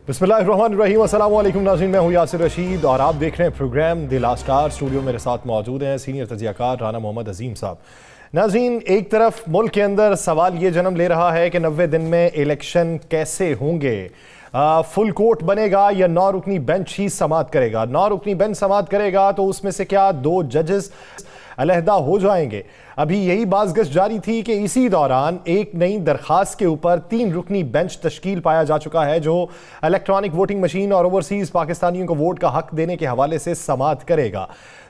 बिस्मिल्लाहिर्रहमानिर्रहीम, अस्सलाम वालेकुम नाज़रीन, मैं हूँ यासिर रशीद और आप देख रहे हैं program the last hour. Studio मेरे साथ मौजूद हैं सीनियर तजियाकार राना मोहम्मद अजीम साहब। नाज़रीन, एक तरफ मुल्क के अंदर सवाल ये जन्म ले रहा है कि 90 दिन में इलेक्शन कैसे होंगे, फुल कोर्ट बनेगा या 9 रुकनी बेंच ही समाअत करेगा। 9 रुकनी बेंच समाअत करेगा तो उसमें से क्या 2 जजेस अलहदा हो जाएंगे। अभी यही बाज़गश जारी थी कि इसी दौरान एक नई दरखास्त के ऊपर 3 रुकनी बेंच तश्कील पाया जा चुका है जो इलेक्ट्रॉनिक वोटिंग मशीन और ओवरसीज पाकिस्तानियों को वोट का हक देने के हवाले से समाअत करेगा।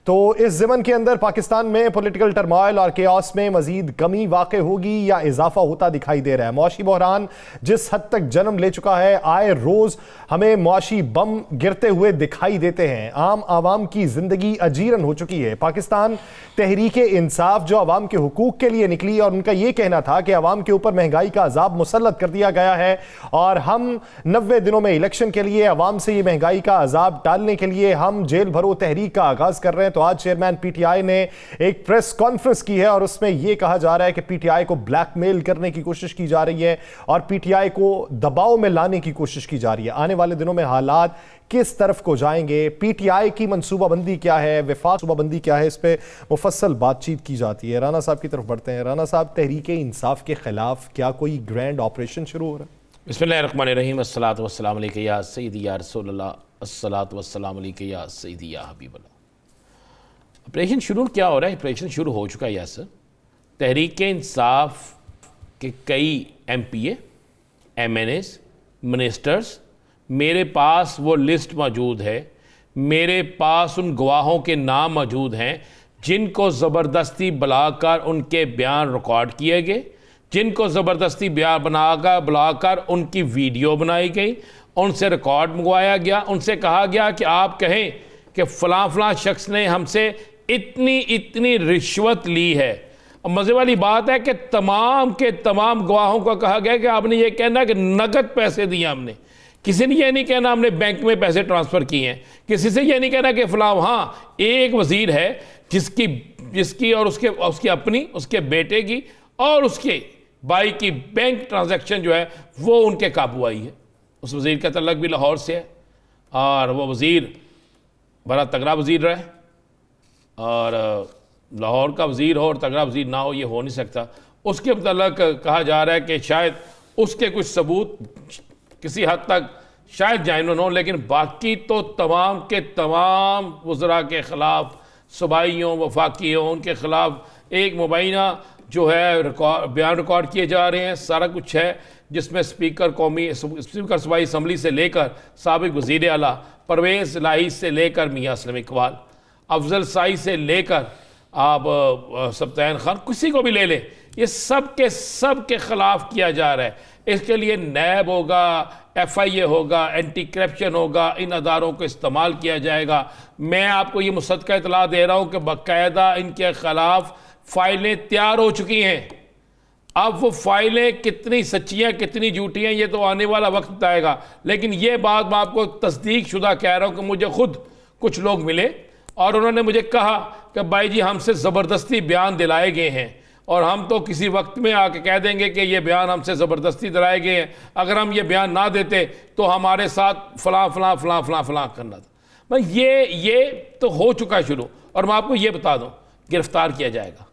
तो इस ज़मन के अंदर पाकिस्तान में पॉलिटिकल टर्मोइल और केओस में मजीद कमी वाक़ होगी या इजाफा होता दिखाई दे रहा है। मुआशी बहरान जिस हद तक जन्म ले चुका है, आए रोज़ हमें मुआशी बम गिरते हुए दिखाई देते हैं। आम आवाम की ज़िंदगी अजीरन हो चुकी है। पाकिस्तान तहरीक इंसाफ जो आवाम के हुकूक के लिए निकली और उनका यह कहना था कि आवाम के ऊपर महंगाई का अजाब मुसल्लत कर दिया गया है और हम 90 दिनों में इलेक्शन के लिए आवाम से ये महंगाई का अजाब टालने के लिए हम जेल भरो तहरीक का आगाज कर रहे हैं। तो आज चेयरमैन पीटीआई ने एक प्रेस कॉन्फ्रेंस की है और उसमें यह कहा जा रहा है कि पीटीआई को ब्लैकमेल करने की कोशिश की जा रही है और पीटीआई को दबाव में लाने की कोशिश की जा रही है। आने वाले दिनों में हालात किस तरफ को जाएंगे, पीटीआई की मनसूबाबंदी क्या है, वफाक मनसूबाबंदी क्या है, इस पर मुफस्सल बातचीत की जाती है। राना साहब की तरफ बढ़ते हैं। राना साहब, तहरीक इंसाफ के खिलाफ क्या कोई ग्रैंड ऑपरेशन शुरू हो रहा है? बिस्मिल्लाहिर्रहमानिर्रहीम, अस्सलातु वस्सलामु अलैका या सय्यदी या रसूलल्लाह, अस्सलातु वस्सलामु अलैका या सय्यदी या हबीबल्लाह। ऑपरेशन शुरू क्या हो रहा है? ऑपरेशन शुरू हो चुका है। यासर, तहरीक इंसाफ के कई MPA, MNAs, मिनिस्टर्स, मेरे पास वो लिस्ट मौजूद है, मेरे पास उन गवाहों के नाम मौजूद हैं जिनको ज़बरदस्ती बुलाकर उनके बयान रिकॉर्ड किए गए, जिनको ज़बरदस्ती बयान बुलाकर उनकी वीडियो बनाई गई, उनसे रिकॉर्ड मंगवाया गया, उनसे कहा गया कि आप कहें कि फ़लाँ फ़लाँ शख्स ने हमसे इतनी इतनी रिश्वत ली है। और मज़े वाली बात है कि तमाम के तमाम गवाहों को कहा गया कि आपने ये कहना कि नकद पैसे दिए हमने। किसी ने यह नहीं कहना हमने बैंक में पैसे ट्रांसफ़र किए हैं। किसी से यह नहीं कहना कि फ़लाँ, हाँ एक वज़ीर है जिसकी और उसकी अपनी, उसके बेटे की और उसके भाई की बैंक ट्रांजैक्शन जो है वो उनके काबू आई है। उस वज़ीर का तल्लक भी लाहौर से है और वो वज़ीर बड़ा तगड़ा वज़ीर रहा है और लाहौर का वज़ीर हो और तगड़ा वज़ीर ना हो ये हो नहीं सकता। उसके मतलब कहा जा रहा है कि शायद उसके कुछ सबूत किसी हद तक शायद जायज़ हो, लेकिन बाकी तो तमाम के तमाम वज़रा के ख़िलाफ़, सूबाइयों वफाकियों, उनके ख़िलाफ़ एक मुबैना जो है बयान रिकॉर्ड किए जा रहे हैं। सारा कुछ है जिसमें स्पीकर सूबाई असम्बली से लेकर साबिक़ वज़ीर आला परवेज़ इलाही से लेकर मियाँ असलम इकबाल, अफजल साई से लेकर आप सब्तैन खान, किसी को भी ले लें, ये सब के ख़िलाफ़ किया जा रहा है। इसके लिए नैब होगा, FIA होगा, एंटी करप्शन होगा, इन अदारों को इस्तेमाल किया जाएगा। मैं आपको ये मुसद्दक़ा इतला दे रहा हूँ कि बाकायदा इनके ख़िलाफ़ फ़ाइलें तैयार हो चुकी हैं। अब वो फाइलें कितनी सच्ची हैं कितनी झूठी हैं ये तो आने वाला वक्त बताएगा, लेकिन ये बात मैं आपको तस्दीक शुदा कह रहा हूँ कि मुझे खुद कुछ लोग मिले और उन्होंने मुझे कहा कि भाई जी हमसे ज़बरदस्ती बयान दिलाए गए हैं और हम तो किसी वक्त में आके कह देंगे कि ये बयान हमसे ज़बरदस्ती दिलाए गए हैं, अगर हम ये बयान ना देते तो हमारे साथ फ़लाँ फ़लाँ फ़लाँ फ़लाँ फ़लाँ करना था। भाई ये तो हो चुका है शुरू। और मैं आपको ये बता दूँ, गिरफ़्तार किया जाएगा।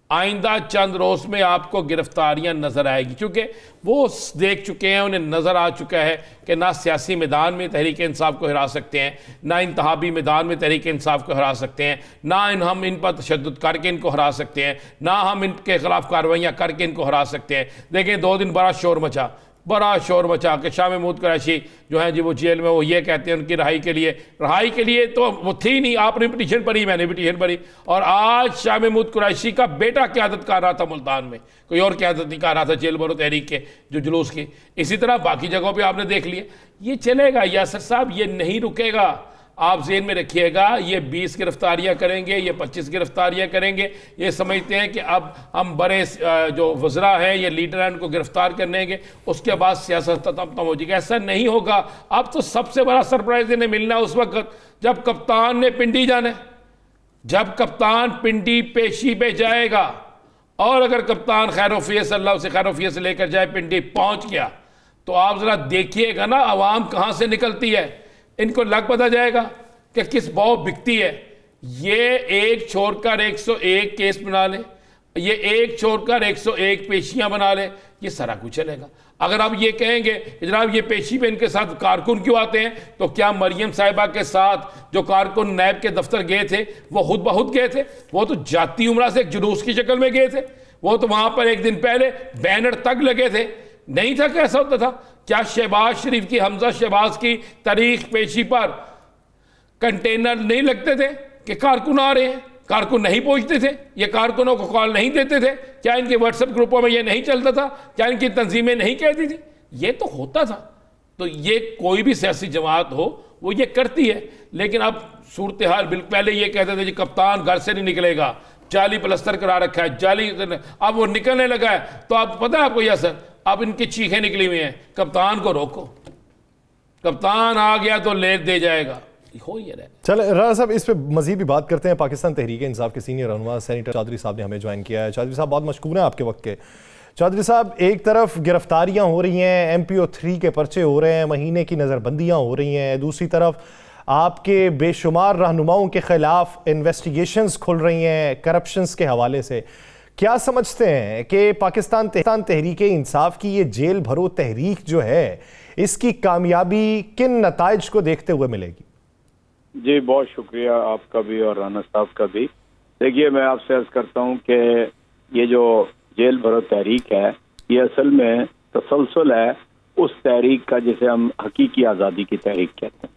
आइंदा चंद रोज़ में आपको गिरफ्तारियां नज़र आएगी, क्योंकि वो देख चुके हैं, उन्हें नज़र आ चुका है कि ना सियासी मैदान में तहरीक इंसाफ को हरा सकते हैं, ना इंतहाबी मैदान में तहरीक इंसाफ को हरा सकते हैं, ना हम इन पर तशद्दुद करके इनको हरा सकते हैं, ना हम इनके ख़िलाफ़ कार्रवाइयाँ करके इनको हरा सकते हैं। देखें 2 दिन बड़ा शोर मचा कि शाह महमूद कुरैशी जो है जी वो जेल में, वो ये कहते हैं उनकी रहाई के लिए तो वो थी नहीं, आपने पिटीशन भरी, मैंने पिटीशन भरी और आज शाह महमूद कुरैशी का बेटा क़यादत कर रहा था मुल्तान में, कोई और क़यादत नहीं कर रहा था जेल भरो तहरीक के जो जुलूस की। इसी तरह बाकी जगहों पे आपने देख लिया। ये चलेगा यासर साहब, ये नहीं रुकेगा। आप ज़हन में रखिएगा, ये 20 गिरफ्तारियाँ करेंगे, ये 25 गिरफ्तारियाँ करेंगे। ये समझते हैं कि अब हम बड़े जो वज़रा हैं, ये लीडर हैं, उनको गिरफ्तार करनेंगे, उसके बाद सियासत खत्म हो जाएगी। ऐसा नहीं होगा। अब तो सबसे बड़ा सरप्राइज़ इन्हें मिलना है उस वक्त जब कप्तान ने पिंडी जाना है, जब कप्तान पिंडी पेशी पे जाएगा और अगर कप्तान खैरोफियत अल्लाह उसे खैरोफियत से लेकर जाए, पिंडी पहुँच गया तो आप ज़रा देखिएगा ना आवाम कहाँ से निकलती है, इनको लग पता जाएगा कि किस भाव बिकती है। ये एक छोड़कर 101 केस बना ले, ये एक छोड़कर 101 पेशियां बना ले, ये सारा कुछ चलेगा। अगर आप ये कहेंगे जनाब ये पेशी पे इनके साथ कारकुन क्यों आते हैं, तो क्या मरियम साहिबा के साथ जो कारकुन नैब के दफ्तर गए थे वो खुद बहुत गए थे? वो तो जाती उमरा से एक जुलूस की शक्ल में गए थे। वो तो वहां पर एक दिन पहले बैनर तक लगे थे। नहीं था कैसा होता था? क्या शहबाज शरीफ की, हमजा शहबाज की तारीख पेशी पर कंटेनर नहीं लगते थे कि कारकुन आ रहे हैं? कारकुन नहीं पहुंचते थे? ये कारकुनों को कॉल नहीं देते थे? क्या इनके व्हाट्सएप ग्रुपों में ये नहीं चलता था? क्या इनकी तंजीमें नहीं कहती थी? ये तो होता था। तो ये कोई भी सियासी जमात हो वो ये करती है। लेकिन अब सूरत हाल बिल्कुल, पहले ये कहते थे जी कप्तान घर से नहीं निकलेगा, जाली प्लस्तर करा रखा है, जाली, अब वो निकलने लगा है तो अब पता है आपको यह सर, अब इनकी चीखें निकली हुई हैं, कप्तान को रोको, कप्तान आ गया तो ले दे जाएगा। हो ये रहा। चल राना साहब, इस पे मजीद भी बात करते हैं। पाकिस्तान तहरीक इंसाफ के सीनियर रहनुमा सेनेटर चौधरी साहब ने हमें ज्वाइन किया है। चौधरी साहब बहुत मशकूर हैं आपके वक्त के। चौधरी साहब, एक तरफ गिरफ्तारियां हो रही हैं, MPO3 के पर्चे हो रहे हैं, महीने की नज़रबंदियां हो रही हैं, दूसरी तरफ आपके बेशुमार रहनुमाओं के खिलाफ इन्वेस्टिगेशंस खुल रही हैं करप्शंस के हवाले से। क्या समझते हैं कि पाकिस्तान तहरीक इंसाफ की ये जेल भरो तहरीक जो है, इसकी कामयाबी किन नताइज को देखते हुए मिलेगी? जी बहुत शुक्रिया आपका भी और राना साहब का भी। देखिए, मैं आपसे अर्ज करता हूँ कि ये जो जेल भरो तहरीक है, ये असल में तसलसल है उस तहरीक का जिसे हम हकीकी आज़ादी की तहरीक कहते हैं।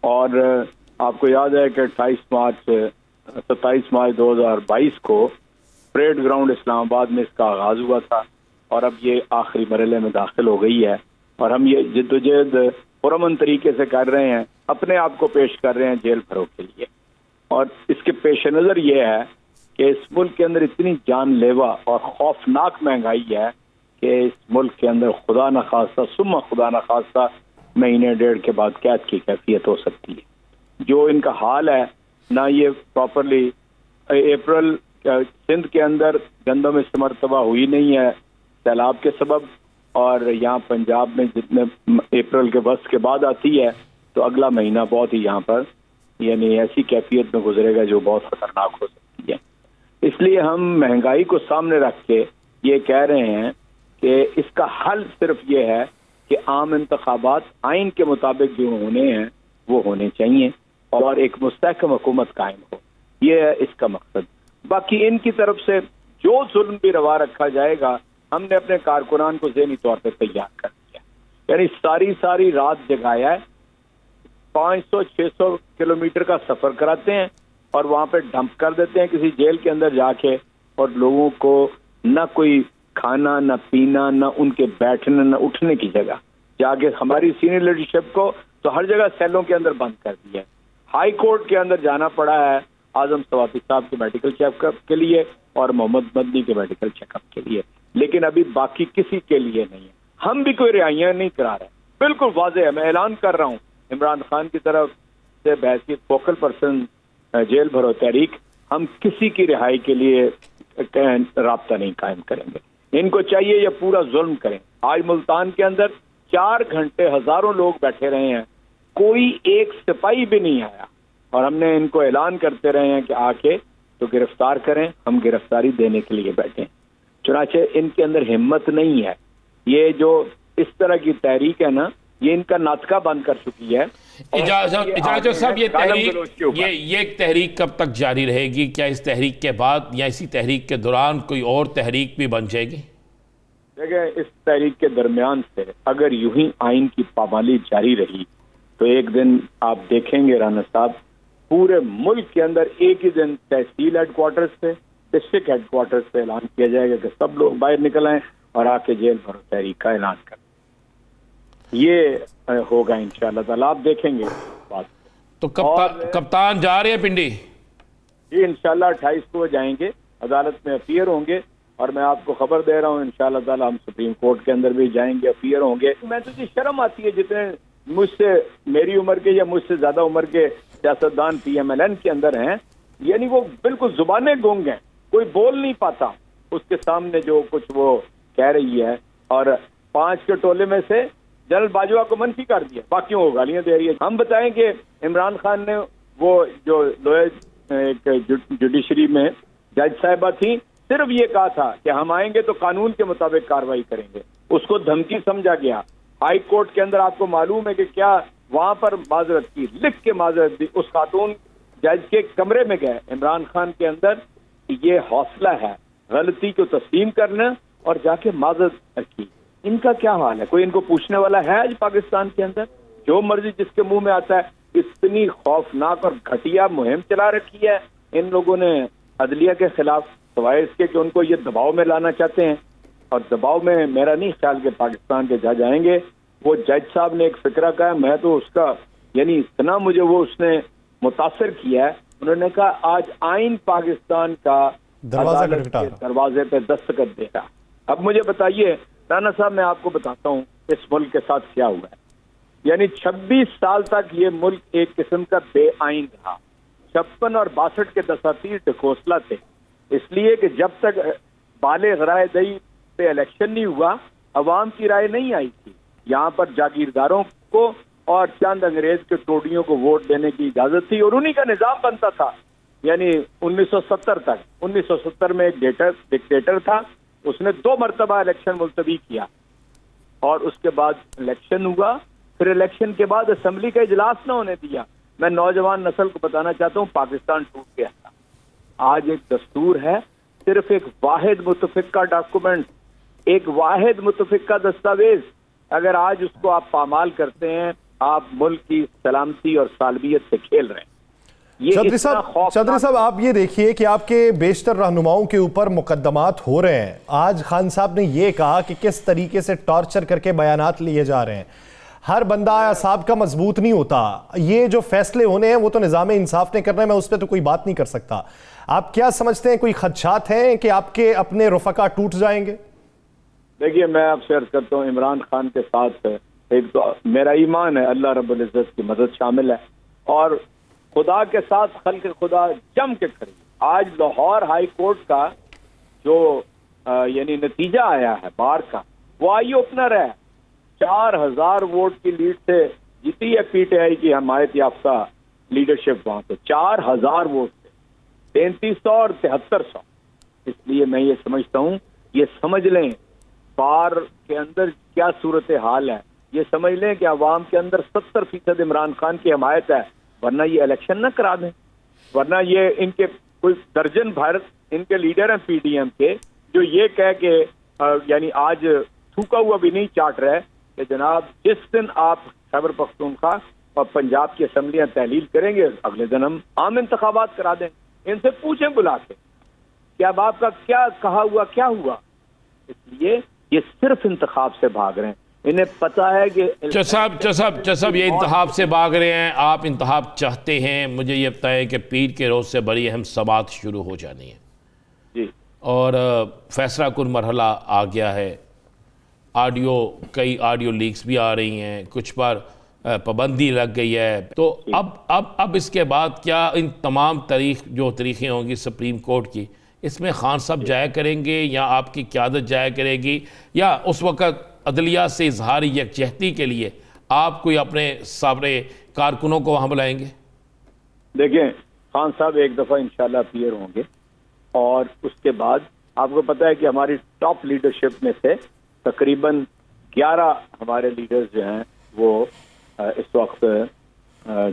और आपको याद है कि 27 मार्च 2022 को परेड ग्राउंड इस्लामाबाद में इसका आगाज हुआ था और अब ये आखिरी मरहले में दाखिल हो गई है और हम ये जिद्दोजहद पुरअमन तरीके से कर रहे हैं, अपने आप को पेश कर रहे हैं जेल भरो के लिए। और इसके पेश नज़र ये है कि इस मुल्क के अंदर इतनी जानलेवा और खौफनाक महंगाई है कि इस मुल्क के अंदर खुदा न खास्ता सुम्मा खुदा न खास्ता महीने डेढ़ के बाद कैद की कैफियत हो सकती है। जो इनका हाल है ना, ये प्रॉपरली अप्रैल सिंध के अंदर गंदम इस मरतबा हुई नहीं है सैलाब के सबब, और यहाँ पंजाब में जितने अप्रैल के बस के बाद आती है तो अगला महीना बहुत ही यहाँ पर यानी ऐसी कैफियत में गुजरेगा जो बहुत खतरनाक हो सकती है। इसलिए हम महंगाई को सामने रख के ये कह रहे हैं कि इसका हल सिर्फ ये है कि आम इंतखाबात आइन के मुताबिक जो होने हैं वो होने चाहिए और एक मुस्तहकम हुकूमत कायम हो। ये है इसका मकसद। बाकी इनकी तरफ से जो जुल्म भी रवा रखा जाएगा, हमने अपने कारकुनान को ज़हनी तौर पर तैयार कर दिया। यानी सारी रात जगाया है, 500-600 किलोमीटर का सफर कराते हैं और वहां पे डंप कर देते हैं किसी जेल के अंदर जाके, और लोगों को न कोई खाना न पीना न उनके बैठने न उठने की जगह। जाके हमारी सीनियर लीडरशिप को तो हर जगह सेलों के अंदर बंद कर दिया है। हाई कोर्ट के अंदर जाना पड़ा है आजम सवाती साहब के मेडिकल चेकअप के लिए और मोहम्मद मदनी के मेडिकल चेकअप के लिए, लेकिन अभी बाकी किसी के लिए नहीं है। हम भी कोई रिहाइयां नहीं करा रहे, बिल्कुल वाज़ेह है। मैं ऐलान कर रहा हूँ इमरान खान की तरफ से बहसीत फोकल पर्सन जेल भरो तहरीक, हम किसी की रिहाई के लिए राब्ता नहीं कायम करेंगे। इनको चाहिए ये पूरा जुल्म करें। आज मुल्तान के अंदर 4 घंटे हजारों लोग बैठे रहे हैं, कोई एक सिपाही भी नहीं आया, और हमने इनको ऐलान करते रहे हैं कि आके तो गिरफ्तार करें। हम गिरफ्तारी देने के लिए बैठे हैं, चुनाचे इनके अंदर हिम्मत नहीं है। ये जो इस तरह की तहरीक है ना, ये इनका नाटका बंद कर चुकी है। इजाज़त साहब, ये तहरीक ये तहरीक कब तक जारी रहेगी? क्या इस तहरीक के बाद या इसी तहरीक के दौरान कोई और तहरीक भी बन जाएगी? देखिए, इस तहरीक के दरमियान से अगर यूं ही आइन की पाबंदी जारी रही तो एक दिन आप देखेंगे राना साहब, पूरे मुल्क के अंदर एक ही दिन तहसील हेडक्वार्टर्स से डिस्ट्रिक्ट हेडक्वार्टर्स से ऐलान किया जाएगा कि सब लोग बाहर निकल आए और आके जेल भरो तहरीक का ऐलान कर। ये होगा इंशाअल्लाह ताला, आप देखेंगे बात। तो कप्तान जा रहे हैं पिंडी? जी इंशाअल्लाह 28 को जाएंगे, अदालत में अपीयर होंगे, और मैं आपको खबर दे रहा हूँ इंशाअल्लाह ताला हम सुप्रीम कोर्ट के अंदर भी जाएंगे, अपीयर होंगे। मैं तो शर्म आती है जितने मुझसे मेरी उम्र के या मुझसे ज्यादा उम्र के सियासतदान PMLN के अंदर हैं, यानी वो बिल्कुल जुबानें गूंग हैं, कोई बोल नहीं पाता उसके सामने जो कुछ वो कह रही है। और 5 के टोले में से जनरल बाजवा को मनफी कर दिया, बाकियों को गालियां दे रही है। हम बताएं कि इमरान खान ने वो जो लोअर जुडिशरी में जज साहिबा थी, सिर्फ ये कहा था कि हम आएंगे तो कानून के मुताबिक कार्रवाई करेंगे। उसको धमकी समझा गया। हाई कोर्ट के अंदर आपको मालूम है कि क्या वहां पर माजरत की, लिख के माजरत दी। उस खातून जज के कमरे में गए इमरान खान के अंदर, ये हौसला है गलती को तस्लीम करना और जाके माजरत की। इनका क्या हाल है? कोई इनको पूछने वाला है आज पाकिस्तान के अंदर? जो मर्जी जिसके मुंह में आता है। इतनी खौफनाक और घटिया मुहिम चला रखी है इन लोगों ने अदलिया के खिलाफ, सवाए इसके कि उनको ये दबाव में लाना चाहते हैं। और दबाव में मेरा नहीं ख्याल कि पाकिस्तान के जज आएंगे। वो जज साहब ने एक फिक्रा कहा, मैं तो उसका यानी इतना मुझे वो उसने मुतासर किया है। उन्होंने कहा आज आइन पाकिस्तान का दरवाजे पे दस्तखत देगा। अब मुझे बताइए राना साहब, मैं आपको बताता हूँ इस मुल्क के साथ क्या हुआ है। यानी 26 साल तक ये मुल्क एक किस्म का बेआइन रहा। 56 और 62 के दसातीर ढकोसला थे, इसलिए कि जब तक बालिग राय दही पे इलेक्शन नहीं हुआ, अवाम की राय नहीं आई थी। यहाँ पर जागीरदारों को और चंद अंग्रेज के टोडियों को वोट देने की इजाजत थी और उन्हीं का निजाम बनता था। यानी 1970 तक, 1970 में एक डिक्टेटर था, उसने 2 मरतबा इलेक्शन मुलतवी किया और उसके बाद इलेक्शन हुआ। फिर इलेक्शन के बाद असेंबली का इजलास न होने दिया। मैं नौजवान नस्ल को बताना चाहता हूँ, पाकिस्तान टूट गया था। आज एक दस्तूर है, सिर्फ एक वाहिद मुतफिका डॉक्यूमेंट, एक वाहिद मुतफिका दस्तावेज, अगर आज उसको आप पामाल करते हैं, आप मुल्क की सलामती और सालबियत से खेल रहे हैं। चौधरी साहब, आप ये देखिए कि आपके बेशतर रहनुमाओं के ऊपर मुकदमात हो रहे हैं। आज खान साहब ने ये कहा कि किस तरीके से टॉर्चर करके बयानात लिए जा रहे हैं। हर बंदा असाब का मजबूत नहीं होता। ये जो फैसले होने हैं वो तो निज़ाम इंसाफ ने करना है, मैं उस पर तो कोई बात नहीं कर सकता। आप क्या समझते हैं, कोई खदशात हैं कि आपके अपने रफ़का टूट जाएंगे? देखिए, मैं आपसे अर्ज करता हूँ, इमरान खान के साथ एक तो मेरा ईमान है, अल्लाह रब्बुल इज्जत की मदद शामिल है और खुदा के साथ खल्क खुदा जम के खड़ी। आज लाहौर हाई कोर्ट का जो यानी नतीजा आया है बार का, वो आई ओपनर है। 4000 वोट की लीड से जीती है पीटीआई की हमायत याफ्ता लीडरशिप वहां पे, 4000 वोट से 3300 और 7300। इसलिए मैं ये समझता हूँ, ये समझ लें बार के अंदर क्या सूरत हाल है, ये समझ लें कि अवाम के अंदर 70% इमरान खान की हमायत है, वरना ये इलेक्शन न करा दें। वरना ये इनके कोई दर्जन भर इनके लीडर हैं पीडीएम के, जो ये कह के यानी आज थूका हुआ भी नहीं चाट रहे कि जनाब जिस दिन आप खैबर पख्तूनख्वा और पंजाब की असम्बलियां तहलील करेंगे, अगले दिन हम आम इंतखाबात करा दें। इनसे पूछें बुला के कि अब आपका क्या कहा हुआ क्या हुआ। इसलिए ये सिर्फ इंतखाब से भाग रहे हैं। इन्हें पता है कि चसाब ये इंतखाब से भाग रहे हैं। आप इंतखाब चाहते हैं, मुझे ये बताएं कि पीर के रोज़ से बड़ी अहम समात शुरू हो जानी है जी, और फैसला कुन मरहला आ गया है। कई ऑडियो लीक्स भी आ रही हैं, कुछ पर पाबंदी लग गई है। तो अब इसके बाद क्या इन तमाम तरीक़ें होंगी सुप्रीम कोर्ट की, इसमें खान साहब जाया करेंगे या आपकी क़यादत जाया करेगी, या उस वक़्त अदलिया से इजहार यकजहती के लिए आप कोई अपने सारे कारकुनों को वहाँ बुलाएंगे? देखें, खान साहब एक दफ़ा इंशाल्लाह अपीयर होंगे और उसके बाद आपको पता है कि हमारी टॉप लीडरशिप में से तकरीबन 11 हमारे लीडर्स जो हैं वो इस वक्त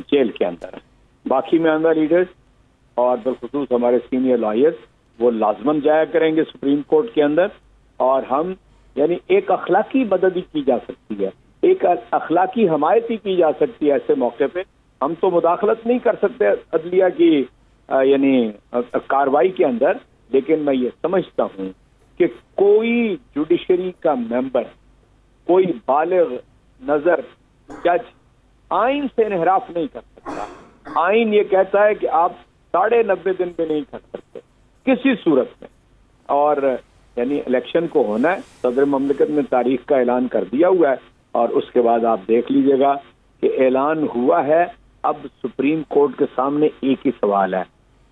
जेल के अंदर हैं। बाकी में अंदर लीडर्स और बिलखुसूस हमारे सीनियर लॉयर्स वो लाजमन जाया करेंगे सुप्रीम कोर्ट के अंदर। और हम यानी एक अखलाकी मदद की जा सकती है, एक अखलाकी हमायत ही की जा सकती है। ऐसे मौके पे हम तो मुदाखलत नहीं कर सकते अदलिया की यानी कार्रवाई के अंदर, लेकिन मैं ये समझता हूँ कि कोई जुडिशरी का मेंबर, कोई बालिग नजर जज आइन से इनहराफ नहीं कर सकता। आइन ये कहता है कि आप 90.5 दिन में नहीं कर सकते किसी सूरत में। और यानी इलेक्शन को होना है, सदर ममलिकत ने तारीख का ऐलान कर दिया हुआ है और उसके बाद आप देख लीजिएगा कि ऐलान हुआ है। अब सुप्रीम कोर्ट के सामने एक ही सवाल है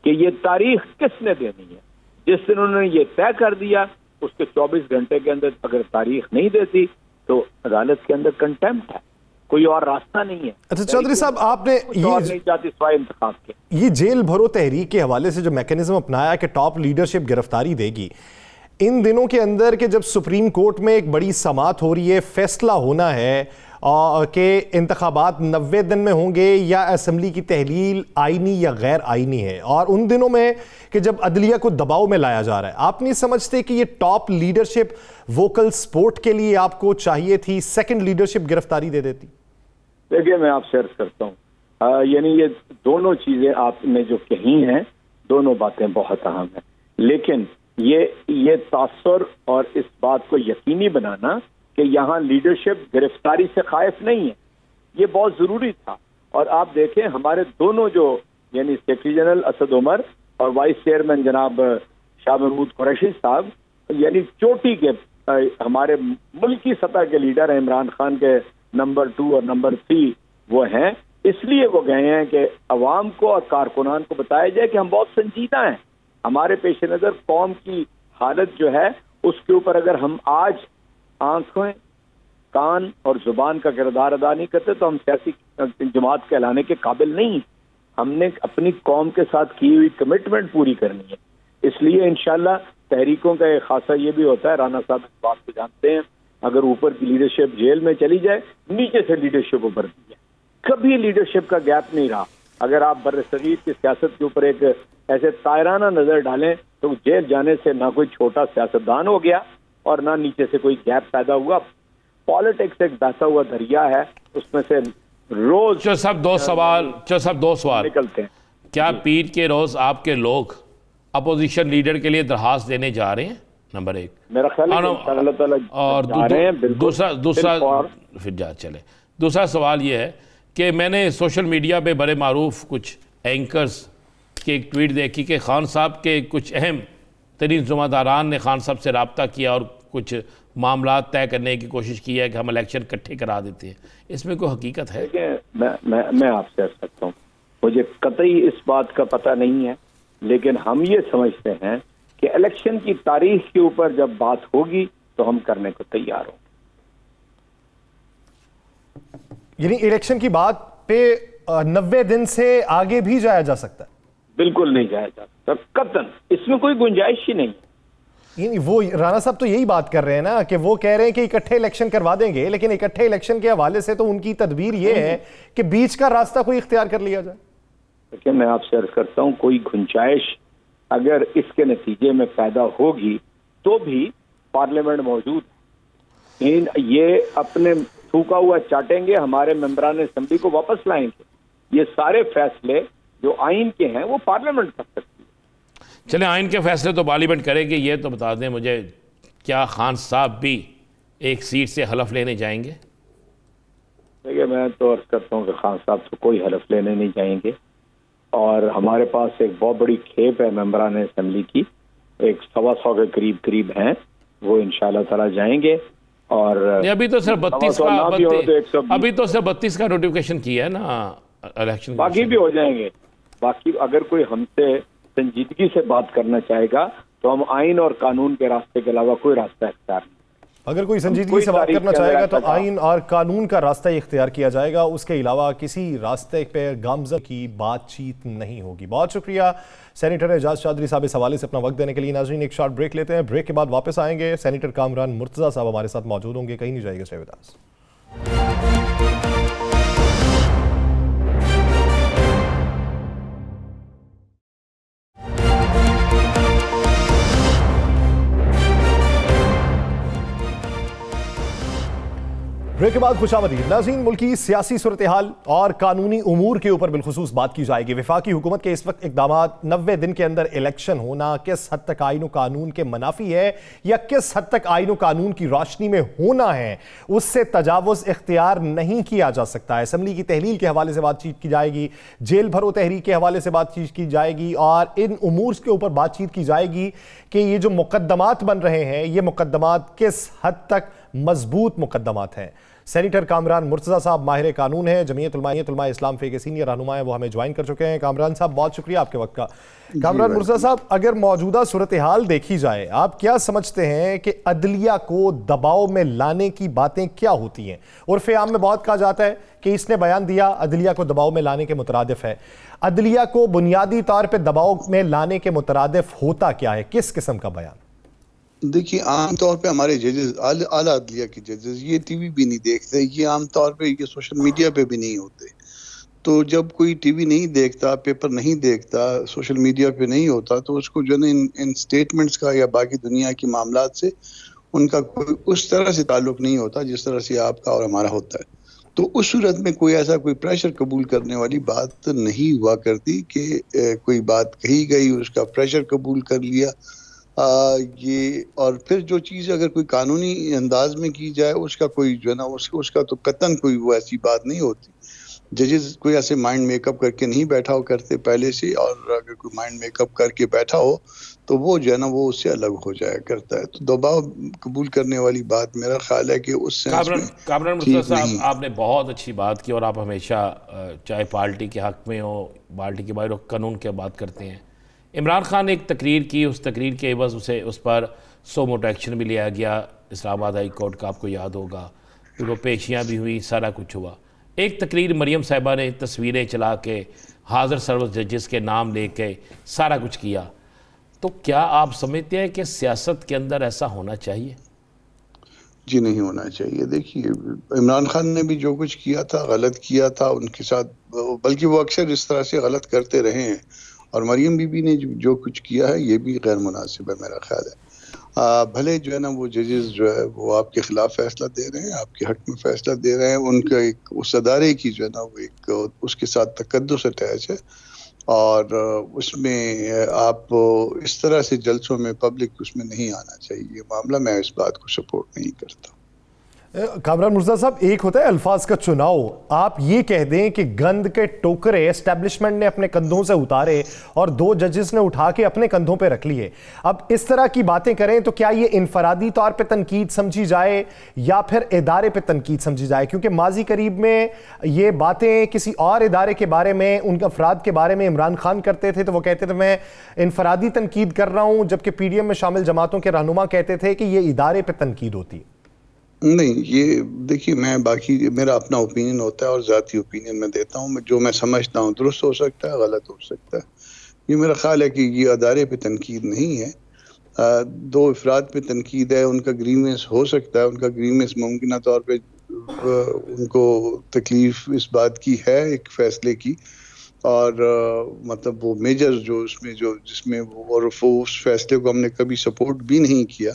कि ये तारीख किसने देनी है। जिस दिन उन्होंने ये तय कर दिया उसके 24 घंटे के अंदर अगर तारीख नहीं देती तो अदालत के अंदर कंटेम्प्ट है, कोई और रास्ता नहीं है। अच्छा चौधरी साहब, आपने और नहीं चाहती सिवाय इंतखाब के। ये जेल भरो तहरीक के हवाले से जो मैकेनिज्म अपनाया कि टॉप लीडरशिप गिरफ्तारी देगी, इन दिनों के अंदर के जब सुप्रीम कोर्ट में एक बड़ी समाअत हो रही है, फैसला होना है कि इंतखाबात 90 दिन में होंगे या असम्बली की तहलील आईनी या गैर आईनी है, और उन दिनों में कि जब अदलिया को दबाव में लाया जा रहा है, आप नहीं समझते कि ये टॉप लीडरशिप वोकल सपोर्ट के लिए आपको चाहिए थी, सेकंड लीडरशिप गिरफ्तारी दे देती? देखिए, मैं आपसे अर्ज करता हूँ, यानी ये दोनों चीजें आपने जो कही हैं, दोनों बातें बहुत अहम हैं, लेकिन ये तासुर और इस बात को यकीनी बनाना कि यहाँ लीडरशिप गिरफ्तारी से खाइफ नहीं है, ये बहुत जरूरी था। और आप देखें, हमारे दोनों जो यानी सेक्रेटरी जनरल असद उमर और वाइस चेयरमैन जनाब शाह महमूद कुरैशी साहब, यानी चोटी के हमारे मुल्की सतह के लीडर हैं, इमरान खान के नंबर 2 और नंबर 3 वो हैं, इसलिए वो गए हैं कि अवाम को और कारकुनान को बताया जाए कि हम बहुत संजीदा हैं, हमारे पेश नज़र कौम की हालत जो है उसके ऊपर अगर हम आज आंखें, कान और जुबान का किरदार अदा नहीं करते तो हम सियासी जमात कहलाने के काबिल नहीं हैं। हमने अपनी कौम के साथ की हुई कमिटमेंट पूरी करनी है, इसलिए इंशाल्लाह तहरीकों का एक खासा ये भी होता है, राना साहब इस बात को जानते हैं, अगर ऊपर की लीडरशिप जेल में चली जाए, नीचे से लीडरशिप ऊपर दी है, कभी लीडरशिप का गैप नहीं रहा। अगर आप बर्रसगीर की सियासत के ऊपर एक ऐसे तायराना नजर डालें तो जेल जाने से ना कोई छोटा सियासतदान हो गया और ना नीचे से कोई गैप पैदा हुआ। पॉलिटिक्स एक बहता हुआ दरिया है, उसमें से रोज सब दो सवाल निकलते हैं। क्या पीर के रोज आपके लोग अपोजिशन लीडर के लिए दरखास्त देने जा रहे हैं? नंबर 1 मेरा ख्याल है कि इंशाअल्लाह ताला और जा रहे हैं, बिल्कुल। फिर चले दूसरा सवाल ये है कि मैंने सोशल मीडिया पे बड़े मारूफ कुछ एंकर्स की एक ट्वीट देखी कि खान साहब के कुछ अहम तरीन ज़िम्मेदारान ने खान साहब से रब्ता किया और कुछ मामला तय करने की कोशिश की है कि हम इलेक्शन इकट्ठे करा देते हैं, इसमें कोई हकीकत है? मैं आपसे अर्ज सकता हूँ, मुझे कतई इस बात का पता नहीं है, लेकिन हम ये समझते हैं कि इलेक्शन की तारीख के ऊपर जब बात होगी तो हम करने को तैयार होंगे। यानी इलेक्शन की बात पे 90 दिन से आगे भी जाया जा सकता है? बिल्कुल नहीं जाया जा सकता, कतन इसमें कोई गुंजाइश ही नहीं। यानी वो राणा साहब तो यही बात कर रहे हैं ना कि वो कह रहे हैं कि इकट्ठे इलेक्शन करवा देंगे, लेकिन इकट्ठे इलेक्शन के हवाले से तो उनकी तदबीर ये है कि बीच का रास्ता कोई इख्तियार कर लिया जाए। देखिए, मैं आपसे अर्ज करता हूँ, कोई गुंजाइश अगर इसके नतीजे में पैदा होगी तो भी पार्लियामेंट मौजूद है, ये अपने थूका हुआ चाटेंगे, हमारे मेंबरान असेंबली को वापस लाएंगे। ये सारे फैसले जो आइन के हैं वो पार्लियामेंट कर सकती है। चले आइन के फैसले तो पार्लियामेंट करेगी, ये तो बता दें मुझे, क्या खान साहब भी एक सीट से हलफ लेने जाएंगे? देखिए, मैं तो अर्ज करता हूँ कि खान साहब तो कोई हलफ लेने नहीं जाएंगे, और हमारे पास एक बहुत बड़ी खेप है मेंबरान असेंबली की, एक 125 के करीब हैं, वो इंशाल्लाह ताला जाएंगे। और अभी तो सिर्फ 32 का नोटिफिकेशन किया है ना इलेक्शन, बाकी भी हो जाएंगे। बाकी अगर कोई हमसे संजीदगी से बात करना चाहेगा तो हम आइन और कानून के रास्ते के अलावा कोई रास्ता इख्तियार नहीं। अगर कोई संजीदगी से बात करना चाहेगा तो आइन और कानून का रास्ता इख्तियार किया जाएगा, उसके अलावा किसी रास्ते पे गामज़द की बातचीत नहीं होगी। बहुत शुक्रिया सेनेटर एजाज चौधरी साहब इस हवाले से अपना वक्त देने के लिए। नाज़रीन, एक शॉर्ट ब्रेक लेते हैं, ब्रेक के बाद वापस आएंगे। सेनेटर कामरान मुर्तज़ा साहब हमारे साथ मौजूद होंगे, कहीं नहीं जाएगा। Stay with us. ब्रेक के बाद खुशामदीद। नाज़रीन, मुल्की सियासी सूरत हाल और कानूनी उमूर के ऊपर बिलखुसूस बात की जाएगी। वफाकी हुकूमत के इस वक्त इकदाम 90 दिन के अंदर इलेक्शन होना किस हद तक आईन कानून के मुनाफी है या किस हद तक आईन कानून की रोशनी में होना है, उससे तजावुज़ इख्तियार नहीं किया जा सकता है। असम्बली की तहलील के हवाले से बातचीत की जाएगी, जेल भरो तहरीक के हवाले से बातचीत की जाएगी और इन उमूर के ऊपर बातचीत की जाएगी कि ये जो मुकद्दमात बन रहे हैं, ये मुकद्दमात किस हद तक मजबूत मुकदमात हैं। सेनेटर कामरान मुर्तज़ा साहब माहिर कानून हैं, जमीयत उलमा इस्लाम फे के सीनियर रहनुमा हैं, वो हमें ज्वाइन कर चुके हैं। कामरान साहब बहुत शुक्रिया आपके वक्त का। कामरान मुर्तज़ा साहब, अगर मौजूदा सूरत हाल देखी जाए, आप क्या समझते हैं कि अदलिया को दबाव में लाने की बातें क्या होती हैं? उर्फ़े आम में बहुत कहा जाता है कि इसने बयान दिया अदलिया को दबाव में लाने के मुतरादिफ है। अदलिया को बुनियादी तौर पर दबाव में लाने के मुतरादिफ होता क्या है, किस किस्म का बयान? देखिए, आमतौर पे हमारे जजेस, आला अदलिया के जजेस, ये टीवी भी नहीं देखते, ये आमतौर पे ये सोशल मीडिया पे भी नहीं होते। तो जब कोई टीवी नहीं देखता, पेपर नहीं देखता, सोशल मीडिया पे नहीं होता, तो उसको जो है इन स्टेटमेंट्स का या बाकी दुनिया की मामलात से उनका कोई उस तरह से ताल्लुक नहीं होता जिस तरह से आपका और हमारा होता है। तो उस सूरत में कोई ऐसा कोई प्रेशर कबूल करने वाली बात नहीं हुआ करती कि कोई बात कही गई, उसका प्रेशर कबूल कर लिया। ये और फिर जो चीज़ अगर कोई कानूनी अंदाज में की जाए, उसका कोई जो है ना उसका तो कतन कोई वो ऐसी बात नहीं होती। जजेस कोई ऐसे माइंड मेकअप करके नहीं बैठा हो करते पहले से, और अगर कोई माइंड मेकअप करके बैठा हो तो वो जो है ना वो उससे अलग हो जाया करता है। तो दबाव कबूल करने वाली बात मेरा ख्याल है कि उस सेंस में कामरान मुर्तज़ा साहब, आपने बहुत अच्छी बात की और आप हमेशा चाहे पार्टी के हक में हो, पार्टी के बाहर हो, कानून की बात करते हैं। इमरान खान ने एक तकरीर की, उस तकरीर के एवज़ उस पर सो मोटो एक्शन भी लिया गया इस्लामाबाद हाई कोर्ट का, आपको याद होगा। फिर वो पेशियाँ भी हुई, सारा कुछ हुआ। एक तकरीर मरियम साहिबा ने तस्वीरें चला के हाज़िर सर्विस जजेस के नाम लेके सारा कुछ किया। तो क्या आप समझते हैं कि सियासत के अंदर ऐसा होना चाहिए? जी, नहीं होना चाहिए। देखिए, इमरान खान ने भी जो कुछ किया था गलत किया था उनके साथ, बल्कि वो अक्सर इस तरह से गलत करते रहे हैं। और मरियम बीबी ने जो कुछ किया है ये भी गैर मुनासिब है मेरा ख्याल है। भले जो है ना वो जजेस जो है वो आपके खिलाफ फैसला दे रहे हैं, आपके हक में फैसला दे रहे हैं, उनका एक उस अदारे की जो है ना वो एक उसके साथ तकद्दुस अटैच है। और उसमें आप इस तरह से जलसों में पब्लिक उसमें नहीं आना चाहिए मामला। मैं इस बात को सपोर्ट नहीं करता। कामरान मुर्तज़ा साहब, एक होता है अल्फाज का चुनाव, आप ये कह दें कि गंद के टोकरे एस्टेब्लिशमेंट ने अपने कंधों से उतारे और 2 जजेस ने उठा के अपने कंधों पे रख लिए। अब इस तरह की बातें करें तो क्या ये इनफरादी तौर पे तनकीद समझी जाए या फिर इदारे पे तनकीद समझी जाए? क्योंकि माजी करीब में ये बातें किसी और इदारे के बारे में, उनके अफराद के बारे में इमरान खान करते थे तो वो कहते थे मैं इनफरादी तनकीद कर रहा हूँ, जबकि PDM में शामिल जमातों के रहनुमा कहते थे कि ये इदारे पे तनकीद होती है। नहीं, ये देखिए, मेरा अपना ओपिनियन होता है और ज़ाती ओपिनियन मैं देता हूँ। जो मैं समझता हूँ दुरुस्त हो सकता है, गलत हो सकता है। ये मेरा ख्याल है कि ये अदारे पे तनकीद नहीं है, 2 अफराद पे तनकीद है। उनका ग्रीवेंस हो सकता है, उनका ग्रीवेंस मुमकिन तौर पे उनको तकलीफ इस बात की है एक फैसले की, और मतलब वो मेजर जो उसमें जिसमें और उस फैसले को हमने कभी सपोर्ट भी नहीं किया,